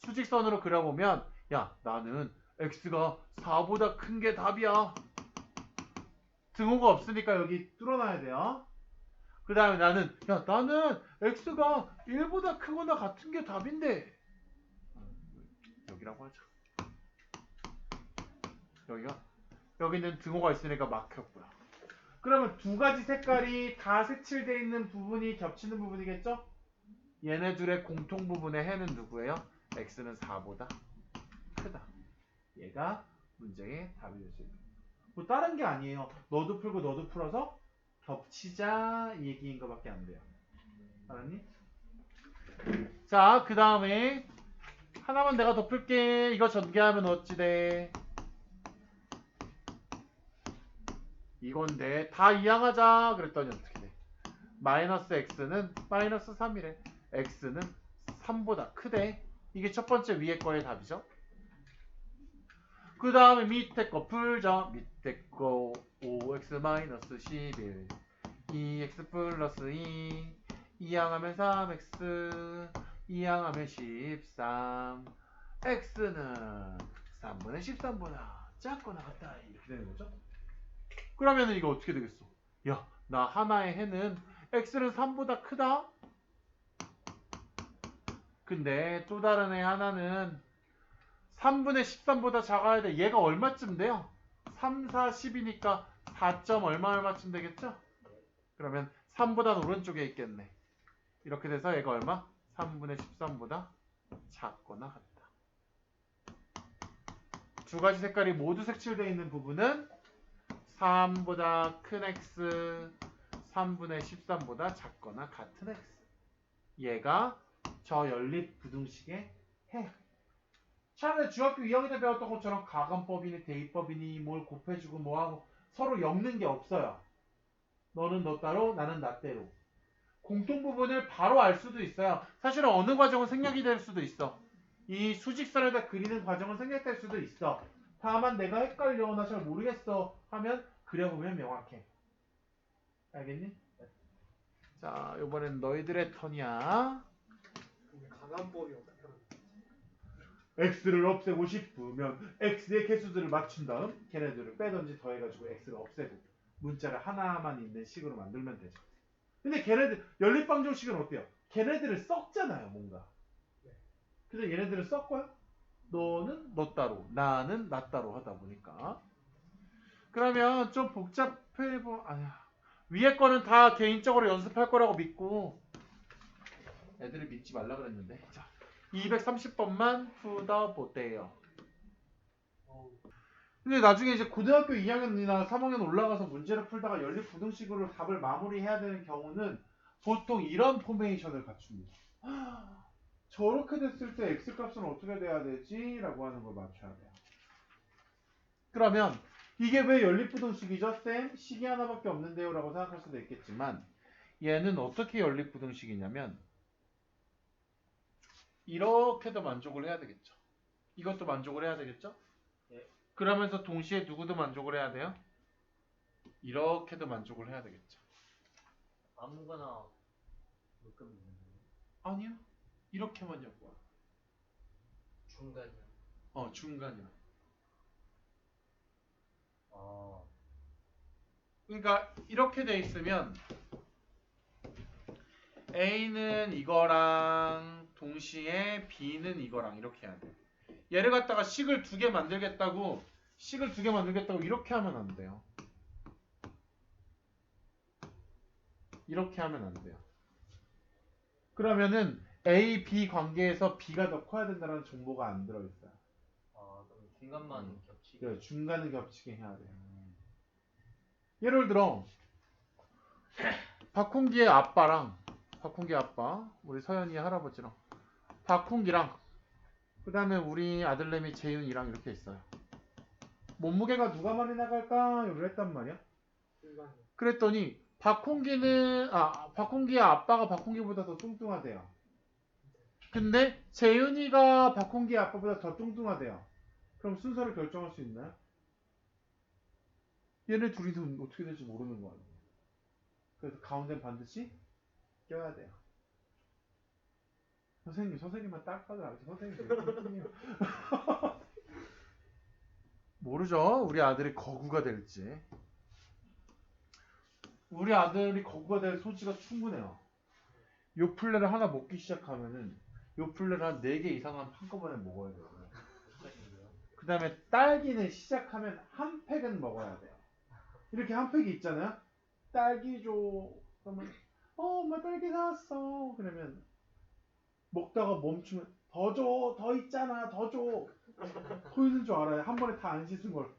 수직선으로 그려보면 야 나는 x가 4보다 큰 게 답이야. 등호가 없으니까 여기 뚫어놔야 돼요. 그 다음에 나는 x가 1보다 크거나 같은 게 답인데 여기라고 하자. 여기는 등호가 있으니까 막혔고요. 그러면 두 가지 색깔이 다 색칠되어 있는 부분이 겹치는 부분이겠죠? 얘네 둘의 공통 부분의 해는 누구예요? x는 4보다 크다. 얘가 문제의 답이 될 수 있다. 뭐 다른 게 아니에요. 너도 풀고 너도 풀어서 겹치자 이 얘기인 것밖에 안 돼요. 알았니? 자, 그 다음에 하나만 내가 더 풀게. 이거 전개하면 어찌 돼? 이건데 다 이항하자 그랬더니 어떻게 돼? 마이너스 x는 마이너스 3이래. x는 3보다 크대. 이게 첫 번째 위에 거의 답이죠. 그 다음에 밑에 거 풀자. 밑에 거 5x 마이너스 11 2x 플러스 2 이항하면 3x 이항하면 13 x는 3분의 13보다 작거나 같다 이렇게 되는 거죠. 그러면 이거 어떻게 되겠어? 야, 나 하나의 해는 x는 3보다 크다? 근데 또 다른 애 하나는 3분의 13보다 작아야 돼. 얘가 얼마쯤 돼요? 3, 4, 10이니까 4점 얼마쯤 되겠죠? 그러면 3보다 오른쪽에 있겠네. 이렇게 돼서 얘가 얼마? 3분의 13보다 작거나 같다. 두 가지 색깔이 모두 색칠되어 있는 부분은 3보다 큰 x, 3분의 13보다 작거나 같은 x. 얘가 저 연립 부등식의 해. 차라리 중학교 2학년 때 배웠던 것처럼 가감법이니 대입법이니 뭘 곱해주고 뭐하고 서로 엮는 게 없어요. 너는 너 따로 나는 나 따로. 공통 부분을 바로 알 수도 있어요. 사실은 어느 과정은 생략이 될 수도 있어. 이 수직선에다 그리는 과정은 생략될 수도 있어. 다만 내가 헷갈려 나 잘 모르겠어 하면 그려보면 명확해. 알겠니? 자, 이번엔 너희들의 턴이야. 근데 가감법이 어떻게 하는 x를 없애고 싶으면 x의 개수들을 맞춘 다음 걔네들을 빼든지 더해가지고 x를 없애고 문자를 하나만 있는 식으로 만들면 되죠. 근데 걔네들 연립방정식은 어때요? 걔네들을 섞잖아요 뭔가. 그래서 얘네들을 섞어요. 너는 너 따로 나는 나 따로 하다 보니까 그러면 좀 복잡해 아야 위에 거는 다 개인적으로 연습할 거라고 믿고 애들을 믿지 말라 그랬는데 자 230번만 풀어보대요. 근데 나중에 이제 고등학교 2학년이나 3학년 올라가서 문제를 풀다가 연립 부등식으로 답을 마무리해야 되는 경우는 보통 이런 포메이션을 갖춥니다. 저렇게 됐을 때 x값은 어떻게 돼야 되지? 라고 하는 걸 맞춰야 돼요. 그러면 이게 왜 연립부등식이죠? 쌤? 식이 하나밖에 없는데요? 라고 생각할 수도 있겠지만 얘는 어떻게 연립부등식이냐면 이렇게도 만족을 해야 되겠죠. 이것도 만족을 해야 되겠죠? 예. 그러면서 동시에 누구도 만족을 해야 돼요? 이렇게도 만족을 해야 되겠죠. 아무거나 묶으면 되는 거예요? 아니요. 이렇게만 엮어. 중간이야. 중간이야. 그러니까 이렇게 돼 있으면 A는 이거랑 동시에 B는 이거랑 이렇게 해야 돼. 얘를 갖다가 식을 두 개 만들겠다고 이렇게 하면 안 돼요. 이렇게 하면 안 돼요. 그러면은 A, B 관계에서 B가 더 커야 된다는 정보가 안 들어있어요. 아 그럼 중간만 겹치게. 그래, 중간을 겹치게 해야 돼요. 예를 들어 박홍기의 아빠, 우리 서연이 할아버지랑 박홍기랑 그 다음에 우리 아들내미 재윤이랑 이렇게 있어요. 몸무게가 누가 많이 나갈까? 이걸 했단 말이야. 중간에. 그랬더니 박홍기의 아빠가 박홍기보다 더 뚱뚱하대요. 근데 재윤이가 박홍기의 아빠보다 더 뚱뚱하대요. 그럼 순서를 결정할 수 있나요? 얘네 둘이는 어떻게 될지 모르는 거 아니에요. 그래서 가운데는 반드시 껴야 돼요. 선생님만 딱 봐도 알죠. 선생님 되게 뚱뚱해요. 모르죠. 우리 아들이 거구가 될지. 우리 아들이 거구가 될 소지가 충분해요. 요플레를 하나 먹기 시작하면은 요플레를 한 4개 이상은 한꺼번에 먹어야 돼요. 그 다음에 딸기는 시작하면 한 팩은 먹어야 돼요. 이렇게 한 팩이 있잖아요. 딸기 줘. 그러면 엄마 딸기 나왔어. 그러면 먹다가 멈추면 더 줘. 더 있잖아. 더 줘. 더 있는 줄 알아요. 한 번에 다 안 씻은 걸.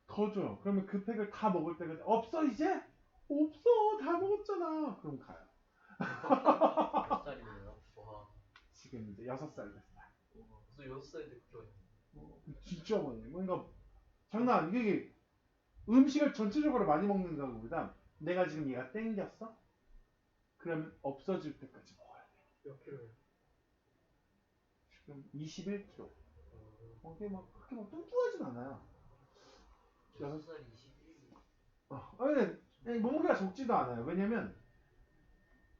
더 줘요. 그러면 그 팩을 다 먹을 때까지 없어 이제? 없어. 다 먹었잖아. 그럼 가요. 몇 살이에요? 와. 지금 이제 6살 됐어요. 벌써 6살인데 그렇게 진짜 많이. 그러니까 장난 아니에요. 이게 음식을 전체적으로 많이 먹는 거보다 내가 지금 얘가 땡겼어? 그러면 없어질 때까지 먹어야 돼. 몇 킬로예요? 지금 21kg. 그게 막 그렇게 막 뚱뚱하진 않아요. 6살 21. 근데 몸무게가 적지도 않아요. 왜냐면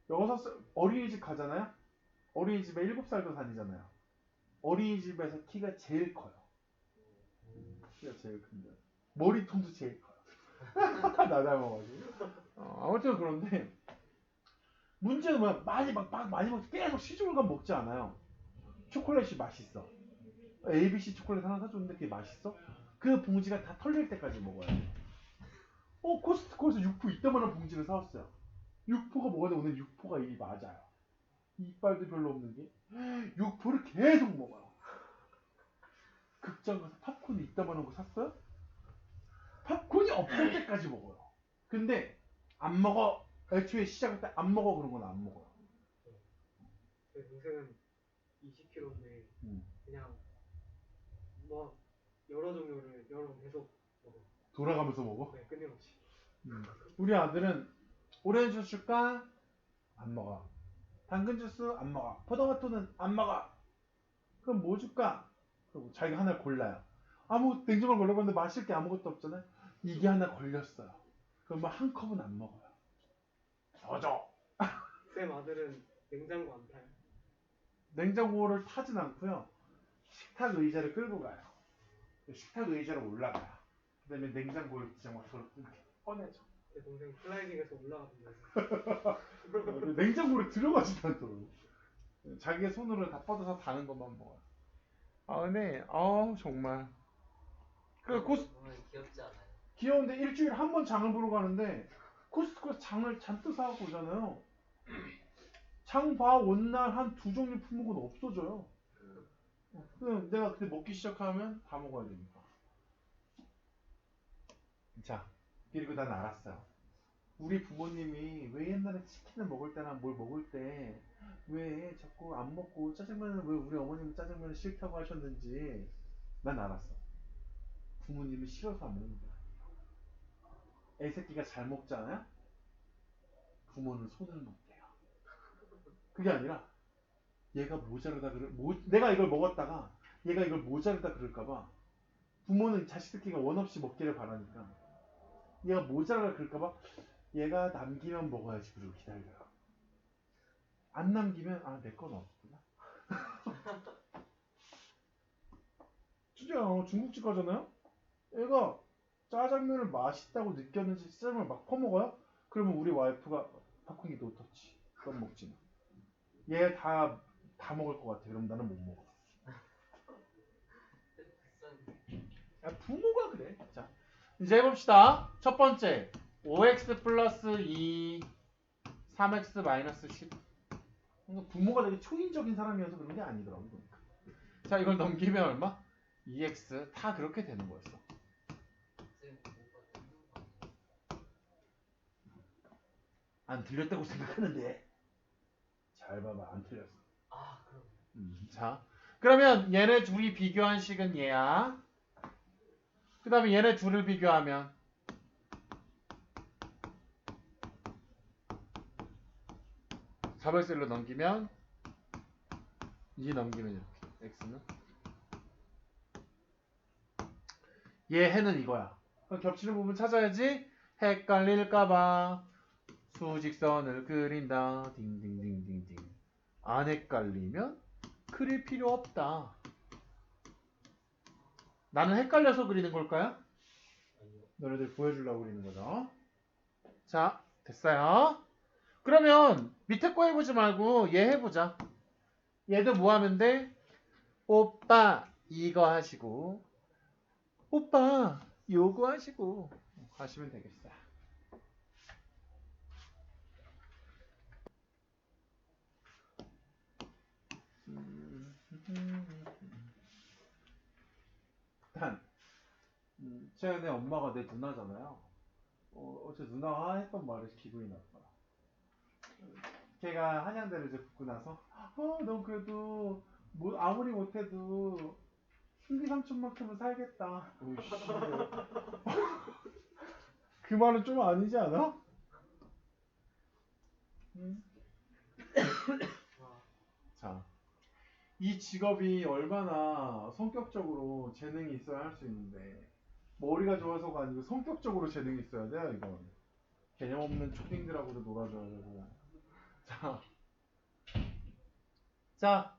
6살 어린이집 가잖아요. 어린이집에 7살도 다니잖아요. 어린이집에서 키가 제일 커요. 키가 제일 큰데 머리통도 제일 커요. 나 닮아가지고. 아무튼 그런데 문제는 뭐야? 많이 먹지 계속 시중을감 먹지 않아요. 초콜릿이 맛있어. ABC 초콜릿 하나 사줬는데 그게 맛있어? 그 봉지가 다 털릴 때까지 먹어야 돼. 코스트코에서 육포 이따만한 봉지를 사왔어요. 육포가 뭐가 돼? 오늘 육포가 입이 맞아요. 이빨도 별로 없는 게 육포를 계속 먹어요. 극장 가서 팝콘이 이따만한 거 샀어요? 팝콘이 없을 때까지 먹어요. 근데 안 먹어. 애초에 시작할 때 안 먹어 그런 건 안 먹어요. 제 동생은 20킬로인데 그냥 뭐 여러 종류를 여러 번 계속 먹어. 돌아가면서 먹어? 네, 끊임없이. 우리 아들은 오렌지 주스 줄까? 안 먹어. 당근 주스 안 먹어. 포도마토는 안 먹어. 그럼 뭐 줄까? 그리고 자기가 하나 골라요. 냉장고를 걸려봤는데 마실 게 아무것도 없잖아요. 이게 하나 걸렸어요. 그럼 뭐 한 컵은 안 먹어요. 줘. 쌤 아들은 냉장고 안 타요. 냉장고를 타진 않고요. 식탁 의자를 끌고 가요. 식탁 의자로 올라가요. 그 다음에 냉장고를 이렇게 꺼내죠. 제 동생 슬라이딩에서 올라가던데. 냉장고를 들어가지도 않더라고. 자기의 손으로 다 뻗어서 다는 것만 먹어요. 근데 정말 귀엽지 않아요? 귀여운데 일주일에 한 번 장을 보러 가는데 코스트코에서 장을 잔뜩 사갖고 오잖아요. 장 봐 온 날 한 2종류 품목은 없어져요. 그럼 내가 그때 먹기 시작하면 다 먹어야 되니까. 자, 그리고 난 알았어요. 우리 부모님이 왜 옛날에 치킨을 먹을 때나 뭘 먹을 때 왜 자꾸 안 먹고 짜장면을 왜 우리 어머님은 짜장면을 싫다고 하셨는지 난 알았어. 부모님이 싫어서 안 먹는 거야. 애새끼가 잘 먹잖아요? 부모는 손을 못 대요. 그게 아니라 얘가 모자르다 내가 이걸 먹었다가 얘가 이걸 모자르다 그럴까봐 부모는 자식들끼리가 원 없이 먹기를 바라니까 얘가 모자르다 그럴까봐 얘가 남기면 먹어야지 그러고 기다려요. 안 남기면 내 건 없구나. 진짜 중국집 가잖아요? 얘가 짜장면을 맛있다고 느꼈는지 짜장면을 막 퍼먹어요? 그러면 우리 와이프가 팝콘이 노터치. 그건 먹지 마. 얘 다 먹을 것 같아. 그럼 나는 못 먹어. 야, 부모가 그래. 자, 이제 해봅시다. 첫 번째 5x 플러스 2 3x 마이너스 10. 부모가 되게 초인적인 사람이어서 그런 게 아니더라고. 그러니까. 자, 이걸 넘기면 얼마? 2x. 다 그렇게 되는 거였어. 안 틀렸다고 생각하는데 잘 봐봐. 안 틀렸어. 아, 그럼. 자, 그러면 얘네 둘이 비교한 식은 얘야. 그 다음에 얘네 둘을 비교하면 400셀로 넘기면 2 넘기면 이렇게 x는 얘 해는 이거야. 그럼 겹치는 부분 찾아야지. 헷갈릴까봐 수직선을 그린다. 딩딩딩딩딩. 안 헷갈리면 그릴 필요 없다. 나는 헷갈려서 그리는 걸까요? 너네들 보여주려고 그리는 거죠. 자, 됐어요. 그러면 밑에 거 해보지 말고 얘 해보자. 얘도 뭐 하면 돼? 오빠 이거 하시고 오빠 요거 하시고 하시면 되겠어. 일단 최근에 엄마가 내 누나잖아요. 어제 누나가 했던 말에 기분이 나빠. 걔가 한양대를 이제 붙고 나서 넌 그래도 뭐 아무리 못해도 신비 삼촌만큼은 살겠다. 오이씨. 그 말은 좀 아니지 않아? 자, 이 직업이 얼마나 성격적으로 재능이 있어야 할 수 있는데 머리가 좋아서가 아니고 성격적으로 재능이 있어야 돼요. 이건 개념 없는 초딩들하고도 놀아줘야 되고. 자,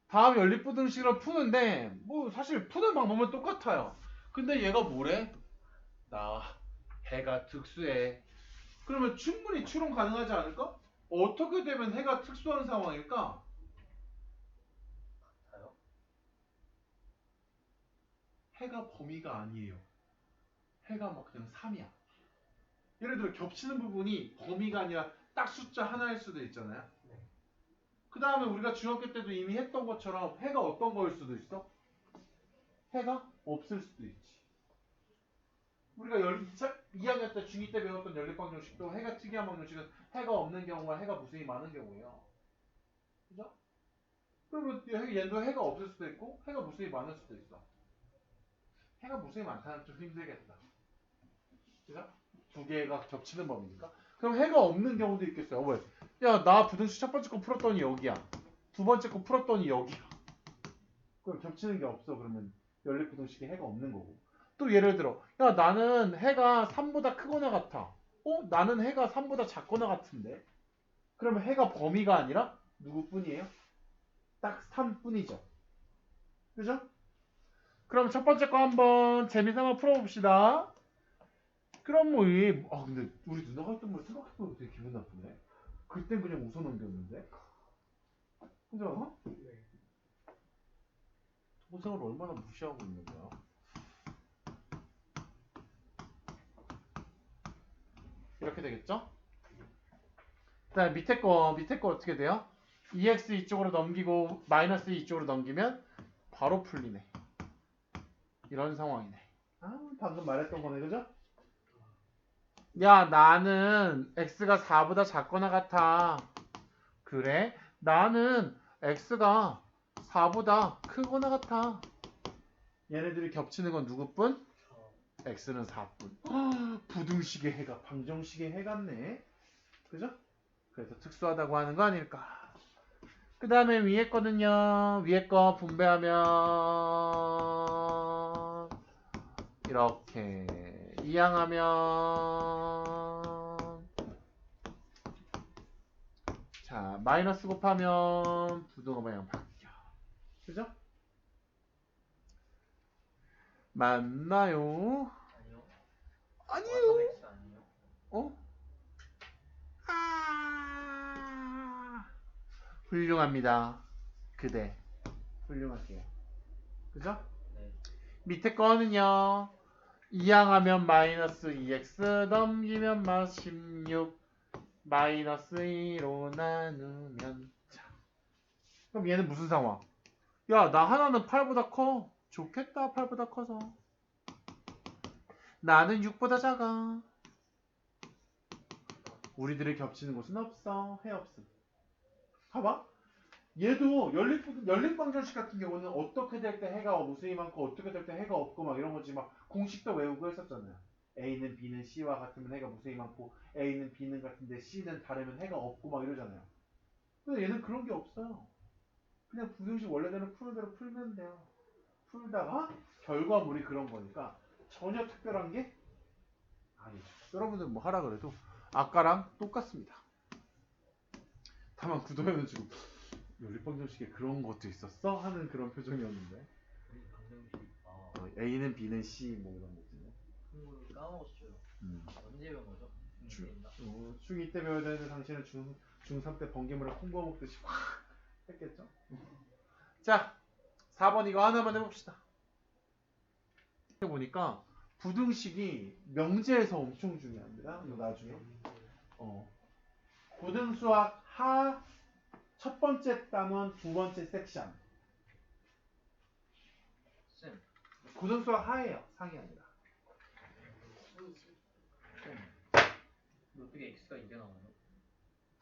다음 연립부등식을 푸는데 뭐 사실 푸는 방법은 똑같아요. 근데 얘가 뭐래? 나 해가 특수해. 그러면 충분히 추론 가능하지 않을까? 어떻게 되면 해가 특수한 상황일까? 같아요? 해가 범위가 아니에요. 해가 막 그냥 3이야. 예를 들어 겹치는 부분이 범위가 아니라 딱 숫자 하나일 수도 있잖아요. 그 다음에 우리가 중학교 때도 이미 했던 것처럼 해가 어떤 거일 수도 있어? 해가 없을 수도 있지. 우리가 2학년 때 중2 때 배웠던 연립방정식도 해가 특이한 방정식은 해가 없는 경우와 해가 무수히 많은 경우예요. 그죠? 그러면 얘도 해가 없을 수도 있고 해가 무수히 많을 수도 있어. 해가 무수히 많다는 좀 힘들겠다. 그죠? 두 개가 겹치는 범위니까. 그럼 해가 없는 경우도 있겠어요. 왜? 야, 나 부등식 첫 번째 거 풀었더니 여기야. 두 번째 거 풀었더니 여기야. 그럼 겹치는 게 없어. 그러면 연립부등식에 해가 없는 거고. 또 예를 들어, 야, 나는 해가 3보다 크거나 같아. 나는 해가 3보다 작거나 같은데. 그러면 해가 범위가 아니라 누구뿐이에요? 딱 3뿐이죠. 그죠? 그럼 첫 번째 거 한번 재미삼아 풀어봅시다. 그럼 뭐 근데 우리 누나가 했던 걸 생각해보면 되게 기분 나쁘네. 그땐 그냥 웃어 넘겼는데. 그죠? 네. 동생을 얼마나 무시하고 있는 거야. 이렇게 되겠죠? 자, 밑에 거 어떻게 돼요? 2x 이쪽으로 넘기고 마이너스 이쪽으로 넘기면 바로 풀리네. 이런 상황이네. 방금 말했던 거네, 그죠? 야, 나는 x가 4보다 작거나 같아. 그래? 나는 x가 4보다 크거나 같아. 얘네들이 겹치는 건 누구뿐? x는 4뿐. 부등식의 해가 방정식의 해 같네. 그죠? 그래서 특수하다고 하는 거 아닐까. 그 다음에 위에 거는요. 위에 거 분배하면 이렇게 이항하면 자 마이너스 곱하면 부등호 방향 바뀌어. 그죠? 맞나요? 아니요. 아니에요. 3x 아니에요? 어? 훌륭합니다. 그대 훌륭하게요. 그죠? 네. 밑에 거는요. 이항하면 마이너스 2x 넘기면 막 16 마이너스 2로 나누면 자. 그럼 얘는 무슨 상황? 야, 나 하나는 8보다 커. 좋겠다. 8보다 커서. 나는 6보다 작아. 우리들이 겹치는 곳은 없어. 해 없음. 봐봐. 얘도 연립방정식 같은 경우는 어떻게 될 때 해가 무수히 많고 어떻게 될 때 해가 없고 막 이런 거지 막 공식도 외우고 했었잖아요. A는 B는 C와 같으면 해가 무수히 많고 A는 B는 같은데 C는 다르면 해가 없고 막 이러잖아요. 근데 얘는 그런 게 없어요. 그냥 부등식 원래대로 푸는 대로 풀면 돼요. 풀다가 결과물이 그런 거니까 전혀 특별한 게 아니죠. 여러분들 뭐 하라 그래도 아까랑 똑같습니다. 다만 구도에는 지금 연립방정식에 그런 것도 있었어? 하는 그런 표정이었는데 방정식. 아, A는 B는 C 뭐 이런 거지. 그걸 까먹었어요. 언제 배운 거죠? 중2 때 배워야 되는데 당신은 중3 때 번개물에 콩고 먹듯이 확 했겠죠? 자 4번 이거 하나만 해봅시다. 보니까 부등식이 명제에서 엄청 중요합니다. 이거 나중에 고등수학 하 첫 번째 단원 두 번째 섹션 쌤, 고등수학 하예요. 상이 아니라. 쌤. 어떻게 x가 이게 나와요?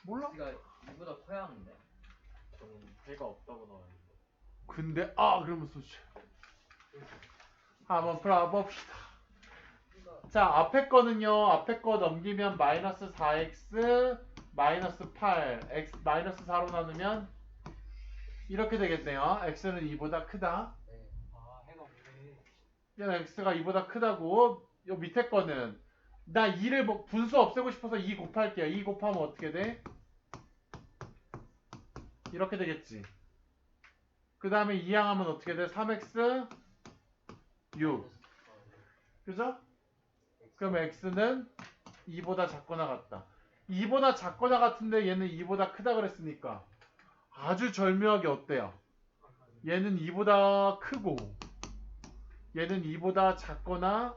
몰라? x가 이보다 커야 하는데. 저는 해가 없다고 나와요. 근데 그러면서 한번 풀어봅시다. 자 앞에 거는요. 앞에 거 넘기면 마이너스 4x 마이너스 8 x 마이너스 4로 나누면 이렇게 되겠네요. x는 2보다 크다. 네. 아, 해가 없네. 얘는 x가 2보다 크다고. 요 밑에 거는 나 2를 분수 없애고 싶어서 2 곱할게요. 2 곱하면 어떻게 돼? 이렇게 되겠지. 그 다음에 2항하면 어떻게 돼? 3x 6 그죠? 그럼 x는 2보다 작거나 같다. 2보다 작거나 같은데 얘는 2보다 크다 그랬으니까 아주 절묘하게 어때요? 얘는 2보다 크고 얘는 2보다 작거나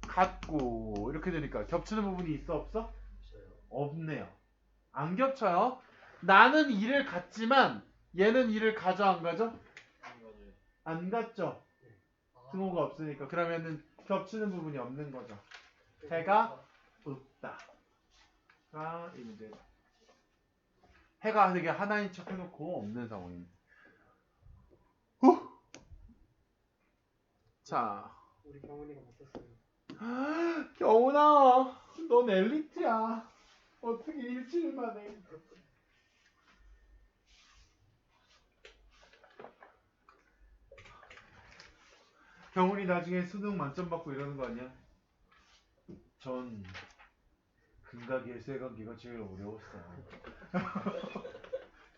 같고 이렇게 되니까 겹치는 부분이 있어 없어? 없네요. 안 겹쳐요. 나는 2를 갖지만 얘는 2를 가져 안 가져? 안 갖죠. 등호가 없으니까. 그러면은 겹치는 부분이 없는 거죠. 해가 없다. 가 이 문제다. 해가 되게 하나인 척 해놓고 없는 상황입니다. 자, 우리 경훈이가 맞췄어요. 경훈아, 넌 엘리트야. 어떻게 일주일 만에? 경훈이 나중에 수능 만점 받고 이러는 거 아니야? 전 근각의 세관계가 제일 어려웠어요.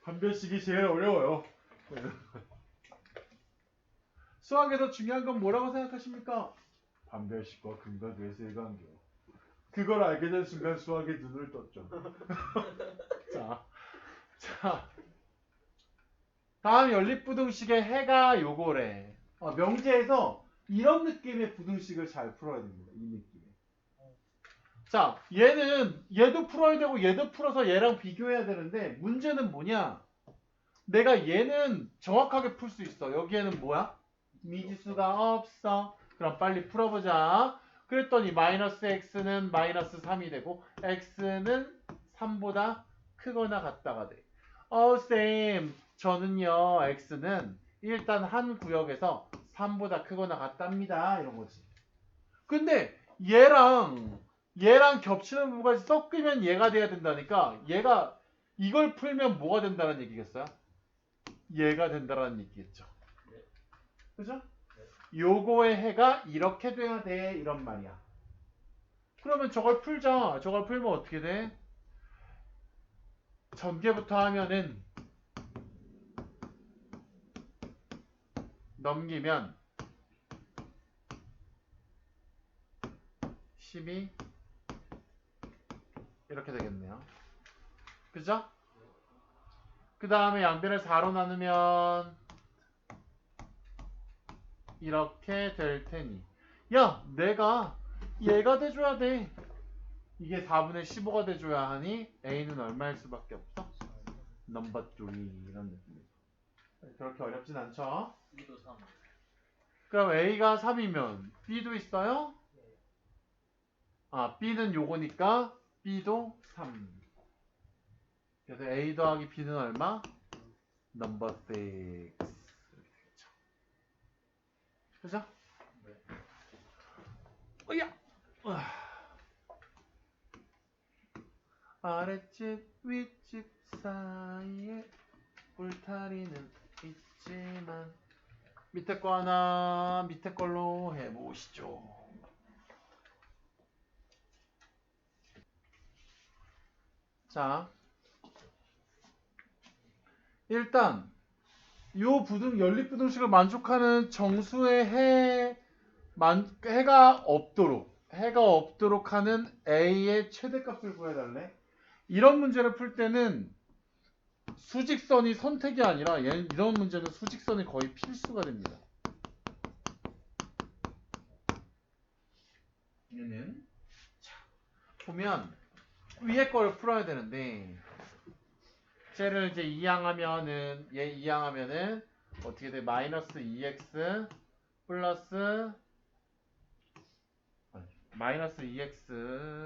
판별식이 제일 어려워요. 수학에서 중요한 건 뭐라고 생각하십니까? 판별식과 근각의 세관계. 그걸 알게 된 순간 수학에 눈을 떴죠. 자, 다음 연립부등식의 해가 요거래. 명제에서 이런 느낌의 부등식을 잘 풀어야 됩니다. 이 느낌에. 자, 얘도 풀어야 되고 얘도 풀어서 얘랑 비교해야 되는데 문제는 뭐냐? 내가 얘는 정확하게 풀 수 있어. 여기에는 뭐야? 미지수가 없어. 그럼 빨리 풀어보자. 그랬더니 마이너스 x는 마이너스 3이 되고 x는 3보다 크거나 같다가 돼. 쌤, 저는요 x는 일단 한 구역에서 3보다 크거나 같답니다. 이런 거지. 근데 얘랑 겹치는 부분까지 섞으면 얘가 돼야 된다니까. 얘가 이걸 풀면 뭐가 된다는 얘기겠어요? 얘가 된다는 얘기겠죠. 그죠? 요거의 해가 이렇게 돼야 돼. 이런 말이야. 그러면 저걸 풀자. 저걸 풀면 어떻게 돼? 전개부터 하면은 넘기면 12 이렇게 되겠네요. 그죠? 그 다음에 양변을 4로 나누면 이렇게 될 테니 야 내가 얘가 돼줘야 돼. 이게 4분의 15가 돼줘야 하니 A는 얼마일 수밖에 없어? 넘버 3 이런 느낌이죠. 그렇게 어렵진 않죠? 2도 3. 그럼 A가 3이면 B도 있어요? 네. 아 B는 요거니까 B도 3. 그래서 A 더하기 B는 얼마? 넘버 6 이렇게 되겠죠. 그죠? 네. 으야! 아랫집 윗집 사이에 울타리는 있지만 밑에 거 하나 밑에 걸로 해보시죠. 자 일단 요 연립부등식을 만족하는 정수의 해가 없도록 하는 A의 최대값을 구해달래. 이런 문제를 풀 때는 수직선이 선택이 아니라 이런 문제는 수직선이 거의 필수가 됩니다. 얘는 자, 보면 위에 걸 풀어야 되는데 쟤를 이제 이항하면은 어떻게 돼? 마이너스 2x 플러스 마이너스 2x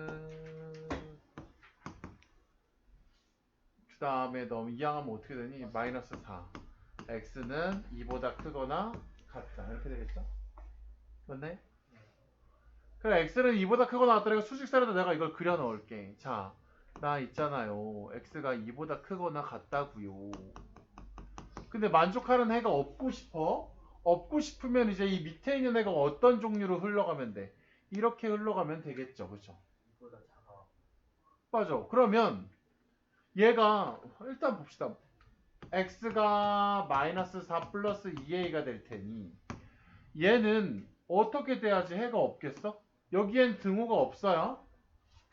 그 다음에 너무 이항하면 어떻게 되니? 마이너스 4 x는 2보다 크거나 같다 이렇게 되겠죠? 맞네? 그래 x는 2보다 크거나 같다니까 수직선에다 내가 이걸 그려 넣을게. 자, 나 있잖아요. x가 2보다 크거나 같다고요. 근데 만족하는 해가 없고 싶어? 없고 싶으면 이제 이 밑에 있는 애가 어떤 종류로 흘러가면 돼? 이렇게 흘러가면 되겠죠. 그죠? 이보다 작아. 맞아. 그러면 얘가 일단 봅시다. x가 마이너스 4 플러스 2a가 될 테니 얘는 어떻게 돼야지 해가 없겠어? 여기엔 등호가 없어요.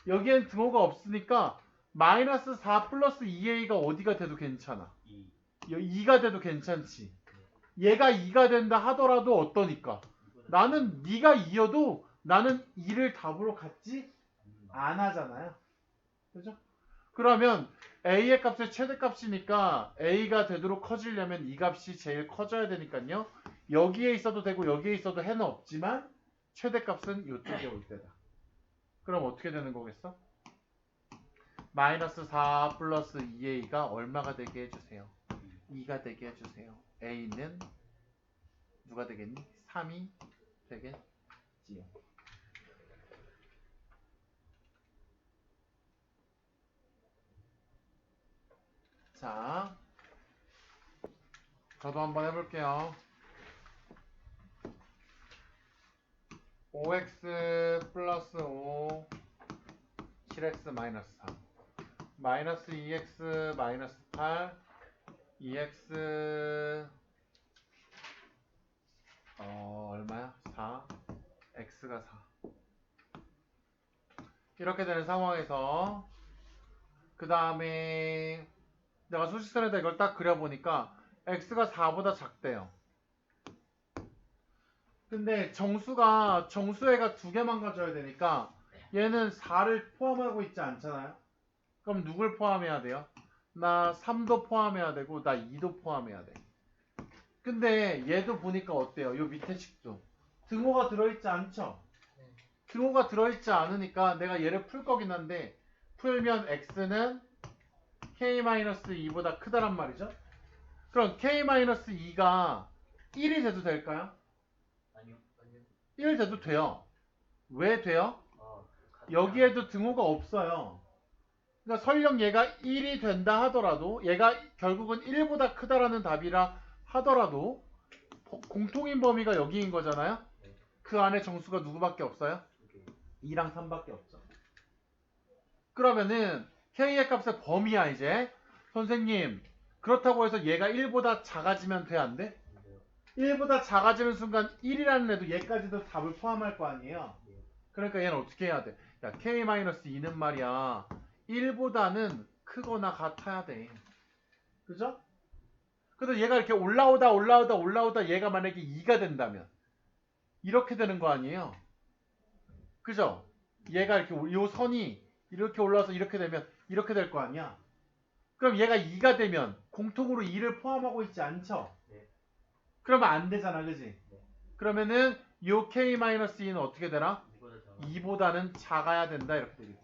여기엔 등호가 없으니까 마이너스 4 플러스 2a가 어디가 돼도 괜찮아. 2가 돼도 괜찮지. 얘가 2가 된다 하더라도 어떠니까? 나는 네가 2여도 나는 2를 답으로 갖지 안 하잖아요. 그죠? 그러면 a의 값의 최대값이니까 a가 되도록 커지려면 이 값이 제일 커져야 되니까요. 여기에 있어도 되고 여기에 있어도 해는 없지만 최대값은 이쪽에 올 때다. 그럼 어떻게 되는 거겠어? 마이너스 4 플러스 2a가 얼마가 되게 해주세요? 2가 되게 해주세요. a는 누가 되겠니? 3이 되겠지요. 자, 저도 한번 해볼게요. 5x 플러스 5 7x 마이너스 3 마이너스 2x 마이너스 8 2x 얼마야? 4 x가 4 이렇게 되는 상황에서 그 다음에 내가 수직선에다 이걸 딱 그려보니까 x가 4보다 작대요. 근데 정수애가 두 개만 가져야 되니까 얘는 4를 포함하고 있지 않잖아요. 그럼 누굴 포함해야 돼요? 나 3도 포함해야 되고 나 2도 포함해야 돼. 근데 얘도 보니까 어때요? 요 밑에 식도 등호가 들어있지 않죠? 등호가 들어있지 않으니까 내가 얘를 풀 거긴 한데 풀면 x는 k-2보다 크다란 말이죠. 그럼 k-2가 1이 돼도 될까요? 아니요. 1 돼도 돼요. 왜 돼요? 같은 여기에도 등호가 없어요. 그러니까 설령 얘가 1이 된다 하더라도 얘가 결국은 1보다 크다라는 답이라 하더라도 공통인 범위가 여기인 거잖아요. 그 안에 정수가 누구밖에 없어요? 2랑 3밖에 없죠. 그러면은 k의 값의 범위야 이제. 선생님 그렇다고 해서 얘가 1보다 작아지면 돼 안 돼? 1보다 작아지는 순간 1이라는 애도 얘까지도 답을 포함할 거 아니에요. 그러니까 얘는 어떻게 해야 돼? 야, k-2는 말이야 1보다는 크거나 같아야 돼. 그죠? 그래서 얘가 이렇게 올라오다 얘가 만약에 2가 된다면 이렇게 되는 거 아니에요? 그죠? 얘가 이렇게 요 선이 이렇게 올라와서 이렇게 되면 이렇게 될 거 아니야? 그럼 얘가 2가 되면 공통으로 2를 포함하고 있지 않죠? 네. 그러면 안 되잖아, 그지? 네. 그러면은 요 k-2는 어떻게 되나? 이보다 작아. 2보다는 작아야 된다 이렇게 되겠지.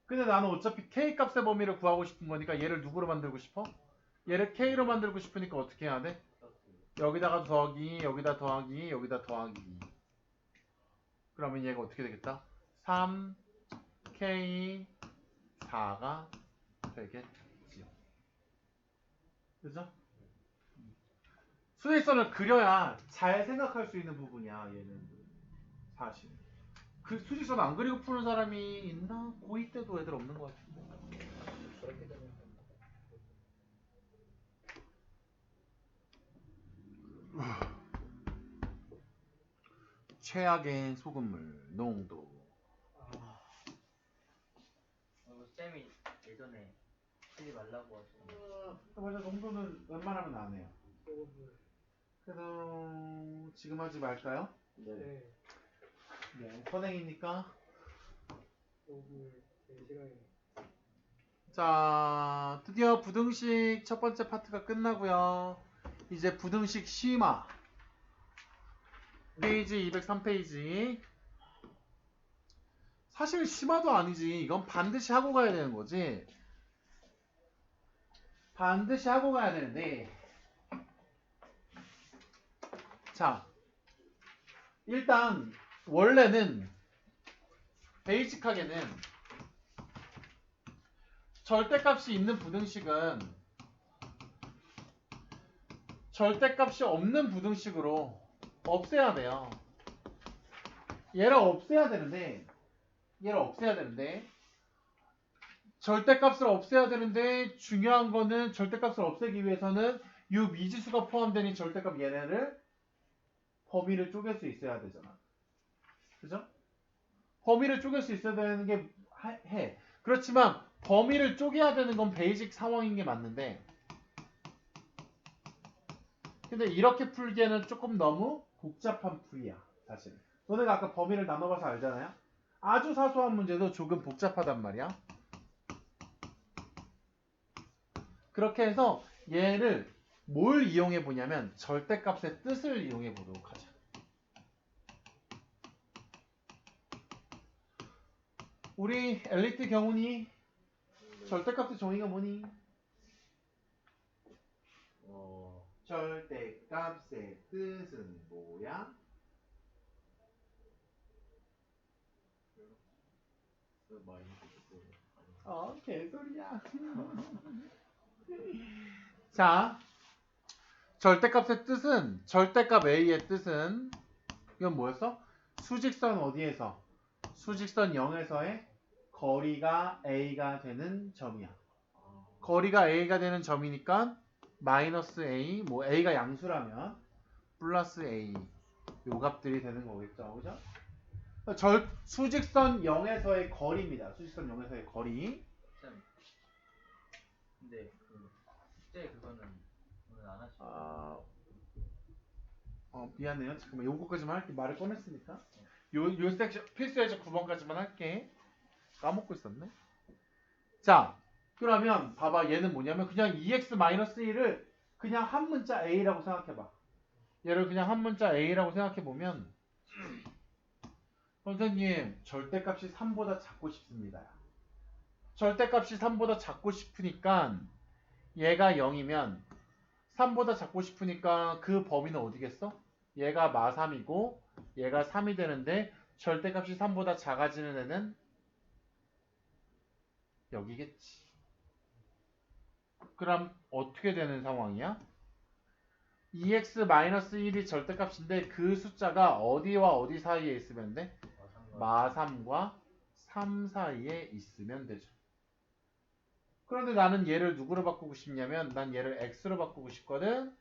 근데 나는 어차피 k 값의 범위를 구하고 싶은 거니까 얘를 누구로 만들고 싶어? 얘를 k로 만들고 싶으니까 어떻게 해야 돼? 플러스. 여기다가 더하기, 여기다 더하기, 여기다 더하기. 그러면 얘가 어떻게 되겠다? 3k 4가 되겠지요. 그죠? 수직선을 그려야 잘 생각할 수 있는 부분이야, 얘는. 사실. 그 수직선 안 그리고 푸는 사람이 있나? 고2 때도 애들 없는 것 같은데. 그렇게 되면 최악의 소금물 농도. 쌤이 예전에 쓰지 말라고 하셨는데. 맞아, 농도는 웬만하면 안 해요. 소금을 그래도 지금 하지 말까요? 네. 네, 선행이니까. 소금을 제일 싫어해요. 자, 드디어 부등식 첫 번째 파트가 끝나고요. 이제 부등식 심화. 페이지 203페이지. 사실 심화도 아니지. 이건 반드시 하고 가야 되는 거지. 반드시 하고 가야 되는데. 자, 일단 원래는 베이직하게는 절대값이 있는 부등식은 절대값이 없는 부등식으로 없애야 돼요. 얘를 없애야 되는데 절대값을 없애야 되는데 중요한 거는 절대값을 없애기 위해서는 이 미지수가 포함되는 절대값 얘네를 범위를 쪼갤 수 있어야 되잖아. 그죠? 범위를 쪼갤 수 있어야 되는 게 해. 그렇지만 범위를 쪼개야 되는 건 베이직 상황인 게 맞는데 근데 이렇게 풀기에는 조금 너무 복잡한 풀이야. 사실. 너네가 아까 범위를 나눠봐서 알잖아요. 아주 사소한 문제도 조금 복잡하단 말이야. 그렇게 해서 얘를 뭘 이용해 보냐면 절대값의 뜻을 이용해 보도록 하자. 우리 엘리트 경훈이 절대값의 정의가 뭐니? 절대값의 뜻은 뭐야? 개소리야. 자, 절대값의 뜻은 절대값 A의 뜻은 이건 뭐였어? 수직선 어디에서? 수직선 0에서의 거리가 A가 되는 점이야. 거리가 A가 되는 점이니까 마이너스 A, 뭐 A가 양수라면 플러스 A 요 값들이 되는 거겠죠. 그죠? 수직선 0에서의 거리입니다. 수직선 0에서의 거리. 쌤. 근데 그 숙제 그거는 오늘 안 하시죠? 미안해요. 잠깐만 요거까지만 할게. 말을 꺼냈으니까. 요 섹션 필수에서 9번까지만 할게. 까먹고 있었네. 자, 그러면 봐봐. 얘는 뭐냐면 그냥 2x-1을 그냥 한 문자 a라고 생각해봐. 얘를 그냥 한 문자 a라고 생각해보면 선생님 절대값이 3보다 작고 싶습니다. 절대값이 3보다 작고 싶으니까 얘가 0이면 3보다 작고 싶으니까 그 범위는 어디겠어? 얘가 마3이고 얘가 3이 되는데 절대값이 3보다 작아지는 애는 여기겠지. 그럼 어떻게 되는 상황이야? 2x-1이 절대값인데 그 숫자가 어디와 어디 사이에 있으면 돼? 마3과 3 사이에 있으면 되죠. 그런데 나는 얘를 누구로 바꾸고 싶냐면 난 얘를 x로 바꾸고 싶거든.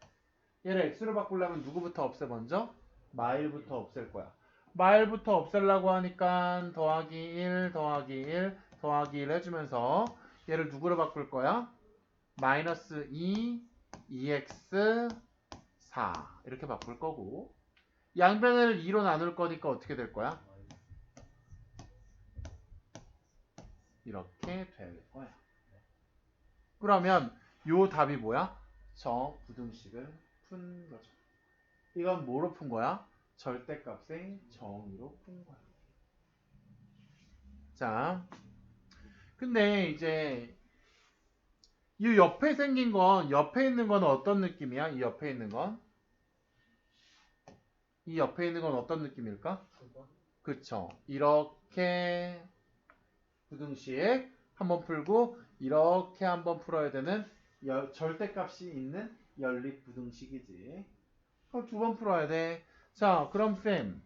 얘를 x로 바꾸려면 누구부터 없애 먼저? 마1부터 없앨 거야. 말부터 없애려고 하니까 더하기 1 더하기 1 더하기 1 해주면서 얘를 누구로 바꿀 거야? 마이너스 2 2x 4 이렇게 바꿀 거고 양변을 2로 나눌 거니까 어떻게 될 거야? 이렇게 될 거야. 그러면 요 답이 뭐야? 저 부등식을 푼 거죠. 이건 뭐로 푼 거야? 절대값의 정의로 푼 거야. 자, 근데 이제 이 옆에 생긴 건 옆에 있는 건 어떤 느낌이야? 이 옆에 있는 건? 이 옆에 있는 건 어떤 느낌일까? 그쵸. 이렇게 부등식 한번 풀고 이렇게 한번 풀어야 되는 절대값이 있는 연립 부등식이지. 그럼 두 번 풀어야 돼. 자, 그럼 쌤,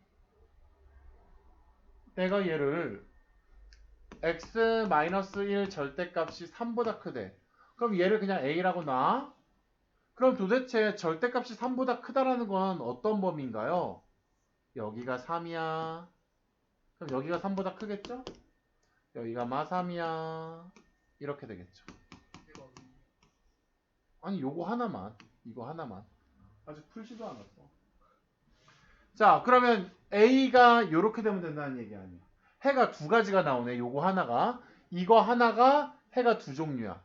내가 얘를 x-1 절대값이 3보다 크대. 그럼 얘를 그냥 a라고 놔. 그럼 도대체 절대값이 3보다 크다라는 건 어떤 범위인가요? 여기가 3이야. 그럼 여기가 3보다 크겠죠? 여기가 마3이야. 이렇게 되겠죠. 아니 요거 하나만. 이거 하나만. 아직 풀지도 않았어. 자, 그러면 A가 요렇게 되면 된다는 얘기 아니야. 해가 두 가지가 나오네. 요거 하나가. 이거 하나가 해가 두 종류야.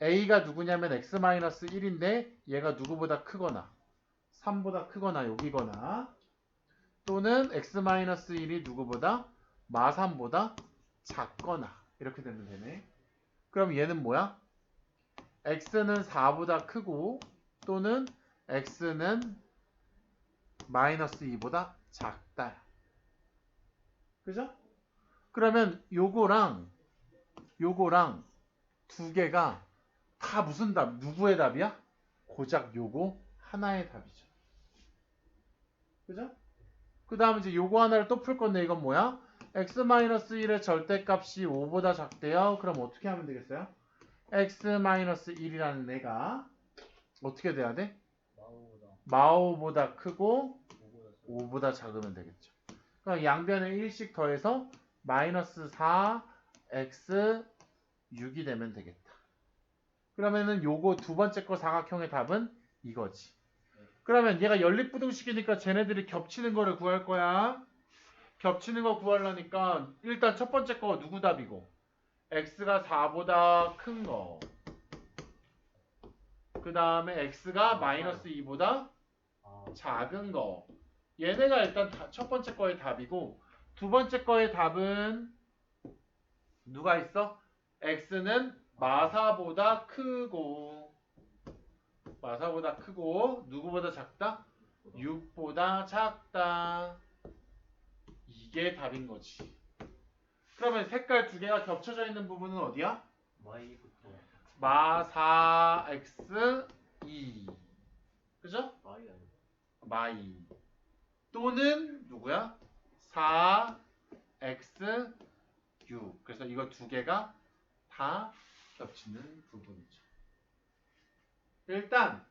A가 누구냐면 x-1인데 얘가 누구보다 크거나 3보다 크거나 여기거나 또는 x-1이 누구보다 마3보다 작거나 이렇게 되면 되네. 그럼 얘는 뭐야? x는 4보다 크고 또는 x는 마이너스 2보다 작다. 그죠? 그러면 요거랑 두 개가 다 무슨 답? 누구의 답이야? 고작 요거 하나의 답이죠. 그죠? 그 다음 이제 요거 하나를 또 풀 건데 이건 뭐야? x-1의 절대값이 5보다 작대요. 그럼 어떻게 하면 되겠어요? x-1이라는 애가 어떻게 돼야 돼? 마오보다 크고 5보다 작으면 되겠죠. 그럼 양변에 1씩 더해서 마이너스 4x 6이 되면 되겠다. 그러면은 요거 두 번째 거 사각형의 답은 이거지. 그러면 얘가 연립부등식이니까 쟤네들이 겹치는 거를 구할 거야. 겹치는 거 구하려니까 일단 첫 번째 거 누구 답이고 x가 4보다 큰 거. 그 다음에 x가 마이너스 2보다 작은 거. 얘네가 일단 첫 번째 거의 답이고 두 번째 거의 답은 누가 있어? x는 마사보다 크고 누구보다 작다? 6보다 작다. 이게 답인 거지. 그러면 색깔 두 개가 겹쳐져 있는 부분은 어디야? y부터 마 4x 2 그죠? y 아니야? 마이 또는 누구야? 4x 6 그래서 이거 두 개가 다 겹치는 부분이죠. 일단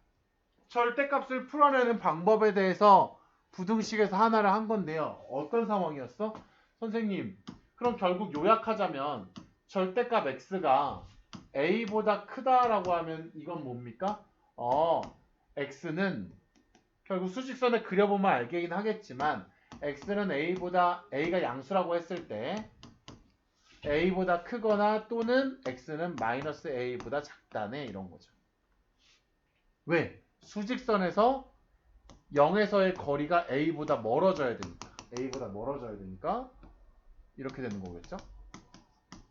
절대값을 풀어내는 방법에 대해서 부등식에서 하나를 한 건데요. 어떤 상황이었어? 선생님 그럼 결국 요약하자면 절대값 x가 a보다 크다라고 하면 이건 뭡니까? x는 결국 수직선에 그려보면 알긴 하겠지만 x는 a가 양수라고 했을 때 a보다 크거나 또는 x는 마이너스 a보다 작다네 이런 거죠. 왜? 수직선에서 0에서의 거리가 a보다 멀어져야 되니까 이렇게 되는 거겠죠?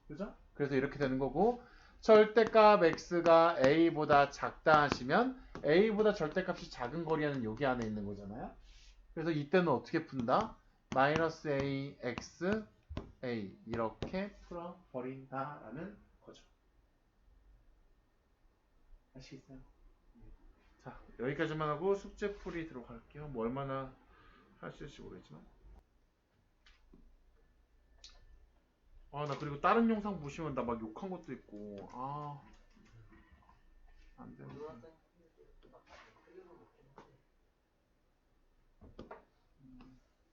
그죠? 그래서 이렇게 되는 거고 절대값 x가 a보다 작다 하시면 a보다 절대값이 작은 거리는 여기 안에 있는 거잖아요. 그래서 이때는 어떻게 푼다? 마이너스 a x a 이렇게 풀어버린다라는 거죠. 아시겠어요? 자 여기까지만 하고 숙제풀이 들어갈게요. 뭐 얼마나 할 수 있을지 모르겠지만 나 그리고 다른 영상 보시면 나 막 욕한 것도 있고 안 되네.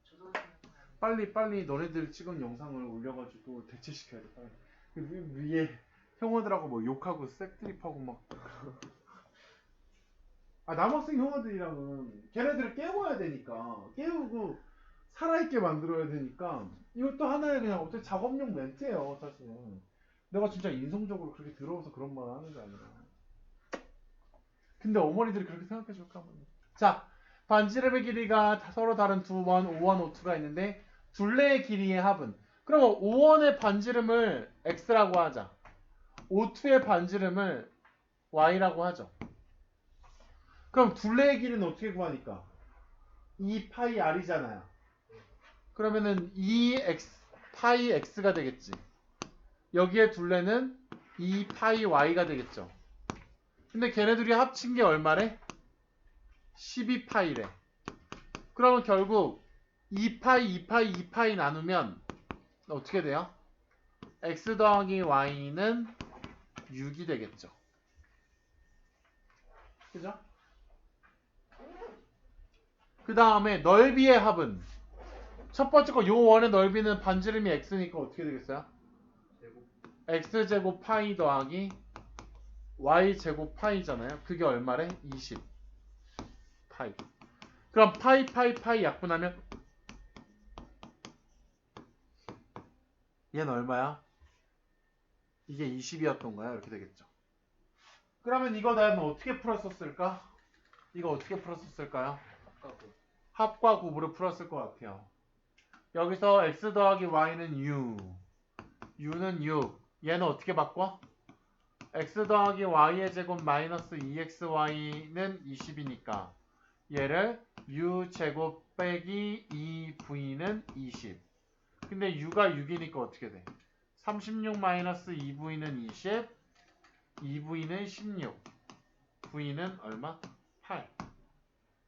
초등학생 빨리 너네들 찍은 영상을 올려가지고 대체시켜야 돼. 빨리. 그 위에 형아들하고 뭐 욕하고 색드립하고 막. 아 남학생 형아들이랑은 걔네들을 깨워야 되니까 깨우고 살아있게 만들어야 되니까 이것도 하나의 그냥 어떤 작업용 멘트예요 사실은. 내가 진짜 인성적으로 그렇게 들어서 그런 말을 하는 게 아니라. 근데 어머니들이 그렇게 생각해 줄까 한번. 자, 반지름의 길이가 서로 다른 두 원, 5원, 5투가 있는데 둘레의 길이의 합은. 그럼 5원의 반지름을 x라고 하자. 5투의 반지름을 y라고 하죠. 그럼 둘레의 길이는 어떻게 구하니까? 2 파이 r이잖아요. 그러면은 2x 파이 x가 되겠지. 여기에 둘레는 2 파이 y가 되겠죠. 근데 걔네들이 합친 게 얼마래? 12파이래. 그러면 결국 2파이, 2파이, 2파이 나누면 어떻게 돼요? x 더하기 y는 6이 되겠죠. 그죠? 그 다음에 넓이의 합은 첫 번째 거 요 원의 넓이는 반지름이 x니까 어떻게 되겠어요? x제곱 파이 더하기 y제곱 파이잖아요. 그게 얼마래? 20 파이. 그럼 파이 약분하면 얘는 얼마야? 이게 20이었던 거야. 이렇게 되겠죠. 그러면 이거 나는 어떻게 풀었었을까? 이거 어떻게 풀었었을까요? 합과 곱으로 풀었을 것 같아요. 여기서 x 더하기 y는 u, u는 6. 얘는 어떻게 바꿔? x 더하기 y의 제곱 마이너스 2xy는 20이니까 얘를 u 제곱 빼기 2v는 20. 근데 u가 6이니까 어떻게 돼? 36 마이너스 2v는 20, 2v는 16, v는 얼마? 8.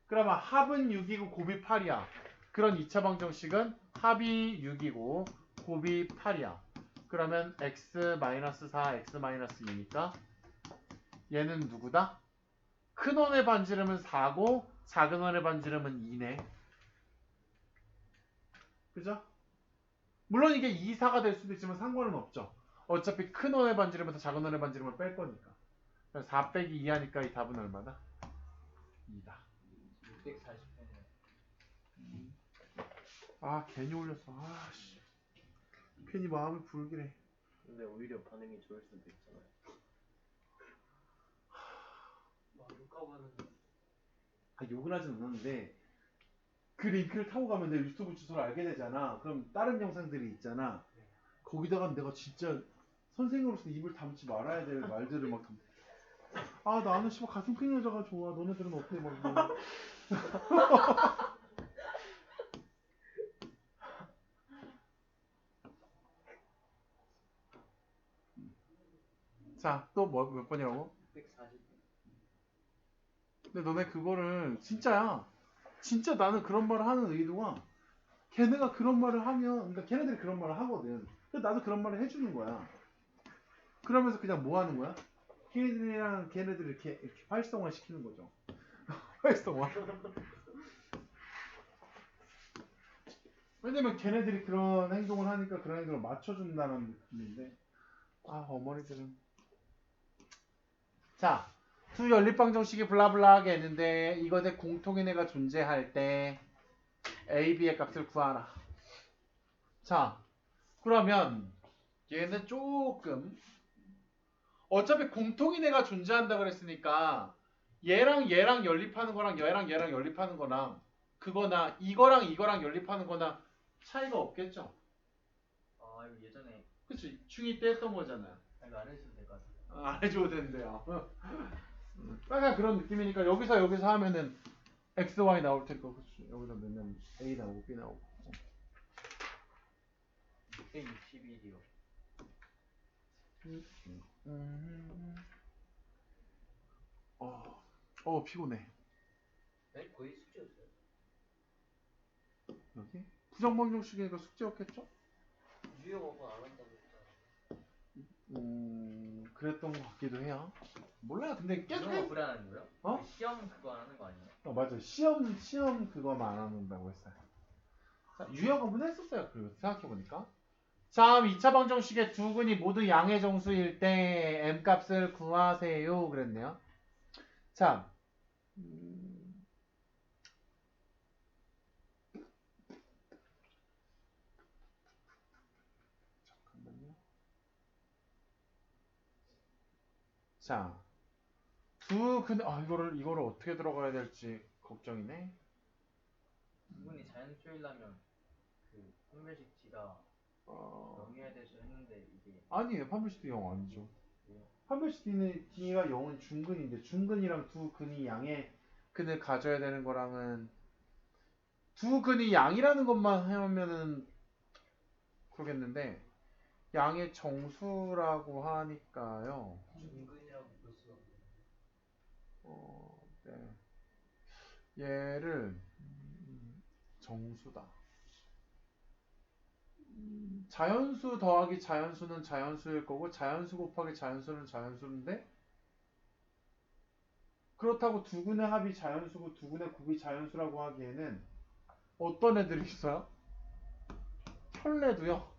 그러면 합은 6이고 곱이 8이야. 그런 2차 방정식은 합이 6이고 곱이 8이야. 그러면 x-4, x-2니까 얘는 누구다? 큰 원의 반지름은 4고 작은 원의 반지름은 2네. 그죠? 물론 이게 2, 4가 될 수도 있지만 상관은 없죠. 어차피 큰 원의 반지름에서 작은 원의 반지름을 뺄 거니까. 4 빼기 2 하니까 이 답은 얼마다? 2다. 640편이요. 아 괜히 올렸어. 아씨. 괜히 마음이 불길해. 근데 오히려 반응이 좋을 수도 있잖아요. 욕하고 하는데. 아, 욕을 하진 않았는데 그 링크를 타고 가면 내 유튜브 주소를 알게 되잖아. 그럼 다른 영상들이 있잖아. 거기다가 내가 진짜 선생으로서 입을 담지 말아야 될 말들을 막 아 나는 씨발 가슴 큰 여자가 좋아. 너네들은 어때? 막 이러고. 자, 또 뭐 몇 번이라고? 640. 근데 너네 그거를 진짜야. 진짜 나는 그런 말을 하는 의도가 걔네가 그런 말을 하면 그러니까 걔네들이 그런 말을 하거든. 그래서 나도 그런 말을 해주는 거야. 그러면서 그냥 뭐 하는 거야? 걔네들이랑 걔네들을 이렇게 활성화 시키는 거죠. 활성화. 왜냐면 걔네들이 그런 행동을 하니까 그런 행동을 맞춰준다는 느낌인데 아 어머니들은 자 두 연립방정식이 블라블라하게 했는데 이것에 공통인해가 존재할 때 A, B의 값을 구하라. 자 그러면 얘는 조금 어차피 공통인해가 존재한다 그랬으니까 얘랑 연립하는 거랑 얘랑 연립하는 거랑 그거나 이거랑 연립하는 거나 차이가 없겠죠. 아 이거 예전에 그치 중2 때 했던 거잖아요. 이거 안 해주셔도 될 것 같아요. 안 해줘도 된대요. 약간 그런 느낌이니까 여기서 하면은 x, y 나올 테니까 그치. 여기서 넣으면 a 나오고 b 나오고 661이요. 피곤해. 네? 거의 숙제였어요. 여기 부정방정식이니까 숙제였겠죠? 유형하고 안 한다고 했잖아. 그랬던 것 같기도 해요. 몰라요. 근데 이런 거 계속 불안한 거요? 어? 시험 그거 안 하는 거 아니에요? 맞아. 시험 그거만 안 한다고 했어요. 자, 유형 공부는 했었어요. 그리고 생각해보니까. 자, 2차 방정식의 두 근이 모두 양의 정수일 때 m값을 구하세요. 그랬네요. 자, 잠깐만요. 자, 이거를 어떻게 들어가야 될지 걱정이네. 두 분이 자연수일라면 그 판별식 D가 어, 0이어야 돼서 했는데 이게 아니에요. 판별식 도 0 아니죠. 뭐예요? 판별식 D가 0은 중근인데 중근이랑 두 근이 양의 근을 가져야 되는 거랑은 두 근이 양이라는 것만 해오면은 그러겠는데 양의 정수라고 하니까요. 중근이라고 볼 수가 없네. 네. 얘를 정수다. 자연수 더하기 자연수는 자연수일 거고 자연수 곱하기 자연수는 자연수인데 그렇다고 두 근의 합이 자연수고 두 근의 곱이 자연수라고 하기에는 어떤 애들이 있어요? 혈내도요.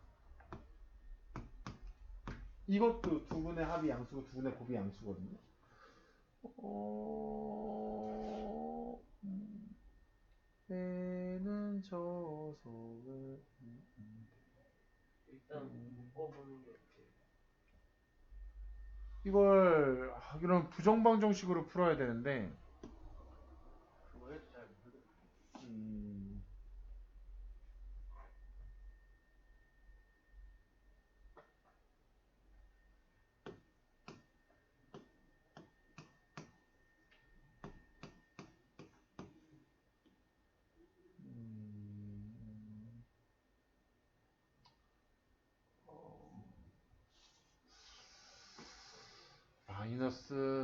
이것도 두 근의 합이 양수고 두 근의 곱이 양수거든요. 얘는 저속을 일단 묶어보는 게 어때요? 이런 부정방정식으로 풀어야 되는데 그거 해도 잘 모르겠어요. 음,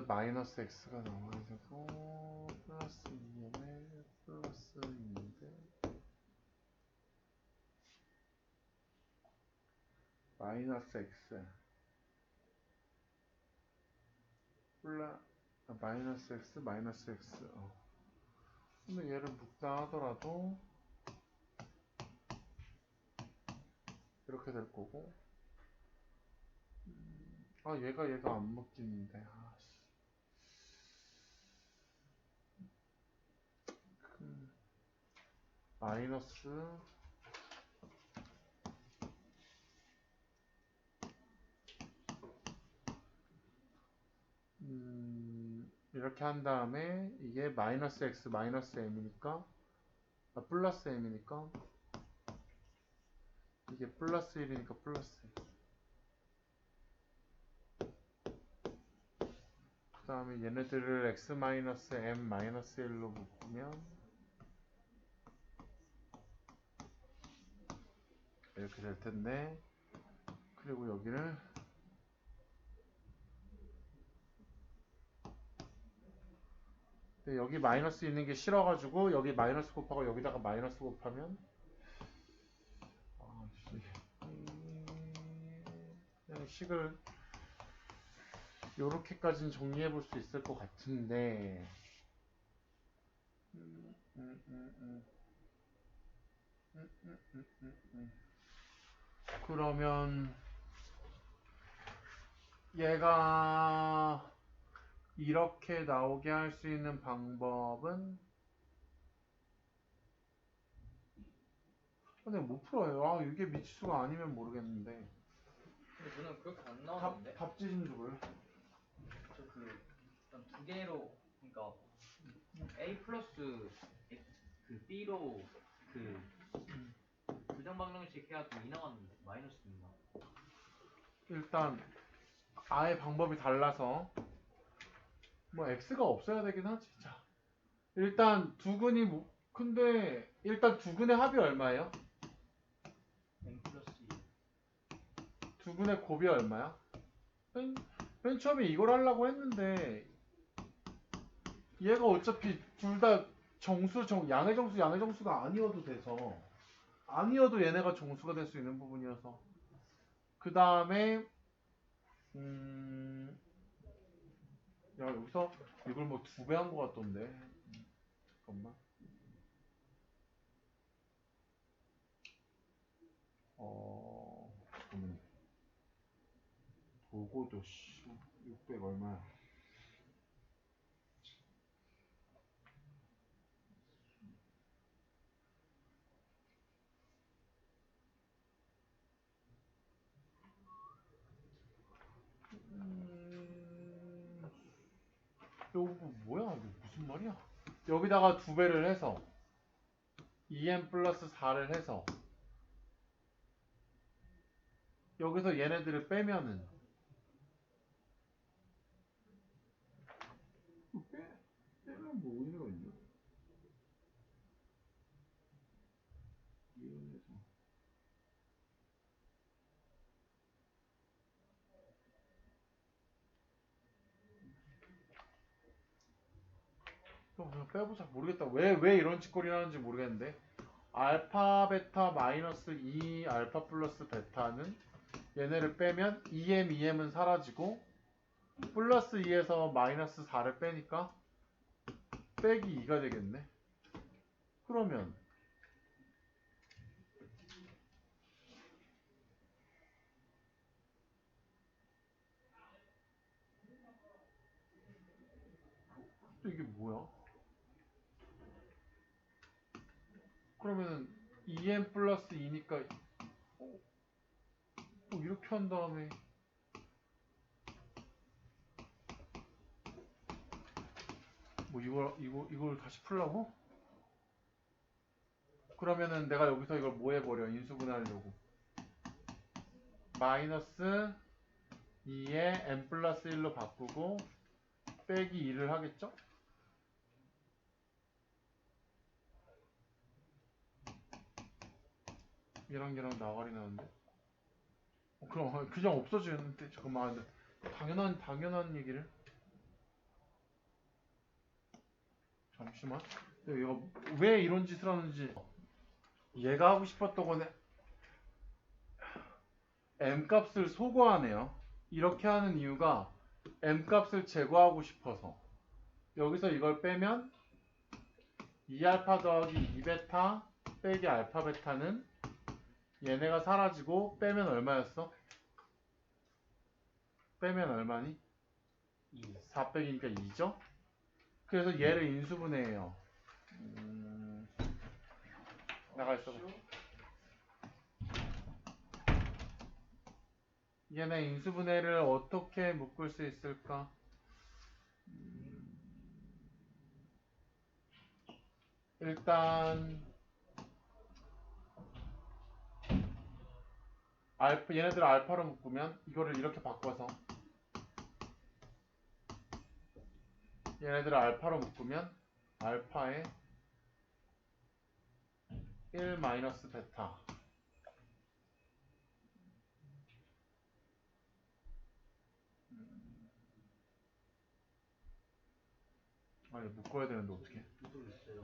마이너스 x가 나와야 되고 플러스 2n에 플러스 2인데 마이너스 x 마이너스 x 마이너스 x 근데 얘를 묶다 하더라도 이렇게 될 거고 얘가 안 묶이는데 마이너스 이렇게 한 다음에 이게 마이너스 x 마이너스 m이니까 플러스 m이니까 이게 플러스 1이니까 플러스 1. 그 다음에 얘네들을 x 마이너스 m 마이너스 1로 묶으면 이렇게 될 텐데 그리고 여기를 근데 여기 마이너스 있는 게 싫어가지고 여기 마이너스 곱하고 여기다가 마이너스 곱하면 그냥 식을 요렇게까지는 정리해 볼 수 있을 것 같은데 그러면 얘가 이렇게 나오게 할 수 있는 방법은 근데 못 풀어요. 이게 미치수가 아니면 모르겠는데 근데 저는 그렇게 안 나왔는데 답지좀 줘볼래? 저 일단 두 개로 그러니까 A 플러스 그 B로 그 부정방정식 해가지고 2 나왔는데 마이너스 2 나와. 일단 아예 방법이 달라서 뭐 x가 없어야 되긴 하지. 자, 일단 두근이 근데 일단 두근의 합이 얼마예요? M 플러스 2. 두근의 곱이 얼마야? 맨 처음에 이걸 하려고 했는데 얘가 어차피 둘 다 양의 정수가 아니어도 돼서 아니어도 얘네가 정수가 될 수 있는 부분이어서 그 다음에 야 여기서 이걸 뭐 2배 한 것 같던데 잠깐만 요거도 600 얼마야? 요거 뭐야? 이거 무슨 말이야? 여기다가 2배를 해서 2n 플러스 4를 해서 여기서 얘네들을 빼면은 빼면 뭐 의미가 있냐? 이해해서 그냥 빼보자. 모르겠다. 왜 이런 짓거리를 하는지 모르겠는데 알파 베타 마이너스 2 알파 플러스 베타는 얘네를 빼면 2m 2m은 사라지고 플러스 2에서 마이너스 4를 빼니까 빼기 2가 되겠네. 그러면 또 이게 뭐야? 그러면은 2m 플러스 2니까 이렇게 한 다음에 뭐 이걸 다시 풀라고? 그러면은 내가 여기서 이걸 뭐 해버려? 인수분해하려고 마이너스 2에 n 플러스 1로 바꾸고 빼기 2를 하겠죠? 얘랑 나가리 나는데? 그럼 그냥 없어지는데 잠깐만. 근데 당연한 얘기를 잠시만. 근데 얘가 왜 이런 짓을 하는지 얘가 하고 싶었던 거는 m 값을 소거하네요. 이렇게 하는 이유가 m 값을 제거하고 싶어서 여기서 이걸 빼면 2알파 더하기 2베타 빼기 알파 베타는 얘네가 사라지고 빼면 얼마였어? 빼면 얼마니? 4 빼기니까 2죠? 그래서 얘를 인수분해해요. 나가 있어. 얘네 인수분해를 어떻게 묶을 수 있을까? 일단 얘네들 알파로 묶으면 이거를 이렇게 바꿔서 얘네들을 알파로 묶으면 알파에 1 마이너스 베타 아니 묶어야 되는데 어떻게? 이도 있어요.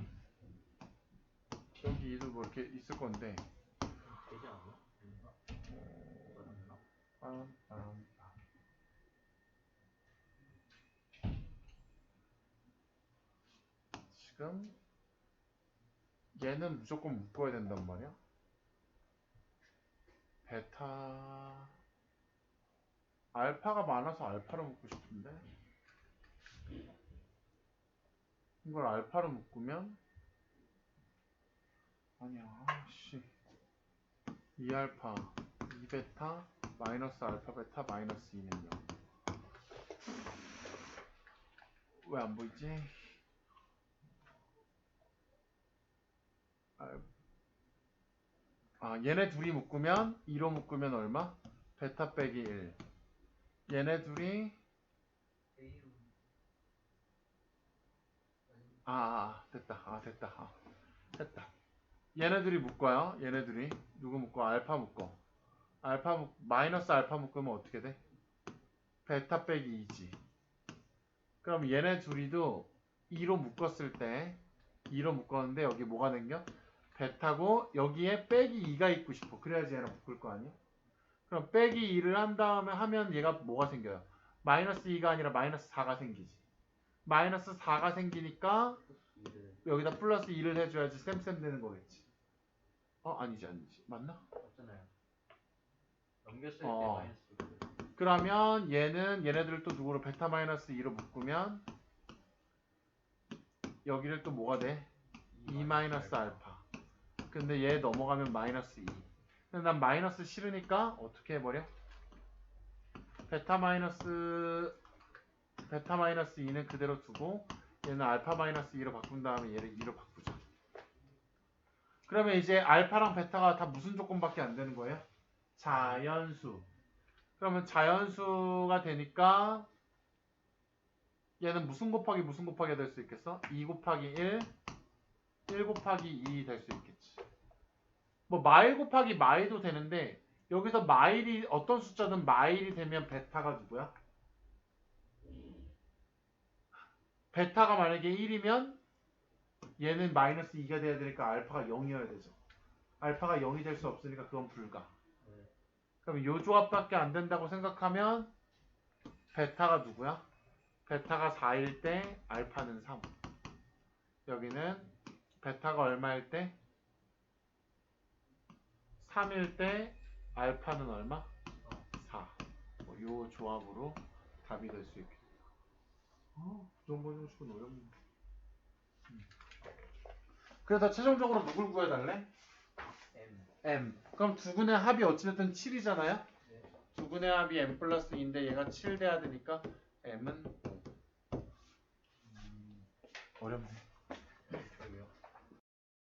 여기 2도 뭐 이렇게 있을 건데 되지 않나? 빰빰빰. 지금 얘는 무조건 묶어야 된단 말이야. 베타 알파가 많아서 알파로 묶고 싶은데 이걸 알파로 묶으면 아니야 씨 2알파 2베타 마이너스 알파 베타 마이너스 2는요 왜 안 보이지? 얘네 둘이 묶으면 2로 묶으면 얼마? 베타 빼기 1 얘네 둘이 됐다. 얘네들이 묶어요. 얘네들이 누구 묶어? 알파 묶어. 마이너스 알파 묶으면 어떻게 돼? 베타 빼기 2지. 그럼 얘네 둘이도 2로 묶었을 때 2로 묶었는데 여기 뭐가 생겨? 베타고 여기에 빼기 2가 있고 싶어. 그래야지 얘랑 묶을 거 아니야? 그럼 빼기 2를 한 다음에 하면 얘가 뭐가 생겨요? 마이너스 2가 아니라 마이너스 4가 생기지. 마이너스 4가 생기니까 여기다 플러스 2를 해줘야지 쌤쌤 되는 거겠지. 아니지. 맞나? 없잖아요. 넘겼을 때 어. 마이너스. 그러면 얘네들을 또 누구로 베타 마이너스 2로 묶으면 여기를 또 뭐가 돼? 2 마이너스 알파. 근데 얘 넘어가면 마이너스 2. 근데 난 마이너스 싫으니까 어떻게 해버려? 베타 마이너스 2는 그대로 두고 얘는 알파 마이너스 2로 바꾼 다음에 얘를 2로 바꾸자. 그러면 이제 알파랑 베타가 다 무슨 조건밖에 안 되는 거예요? 자연수. 그러면 자연수가 되니까 얘는 무슨 곱하기 무슨 곱하기가 될 수 있겠어? 2 곱하기 1, 1 곱하기 2 될 수 있겠지. 뭐 마일 곱하기 마일도 되는데 여기서 마일이 어떤 숫자든 마일이 되면 베타가 누구야? 베타가 만약에 1이면 얘는 마이너스 2가 돼야 되니까 알파가 0이어야 되죠. 알파가 0이 될 수 없으니까 그건 불가. 그럼 요 조합밖에 안 된다고 생각하면 베타가 누구야? 베타가 4일 때 알파는 3. 여기는 베타가 얼마일 때? 3일 때 알파는 얼마? 4. 뭐 요 조합으로 답이 될 수 있겠다. 부정보 형식은 어렵네. 그래서 최종적으로 누굴 구해달래? M. 그럼 두근의 합이 어찌됐든 7이잖아요? 두근의 합이 M 플러스 2인데 얘가 7 돼야 되니까 M은 5. 어렵네.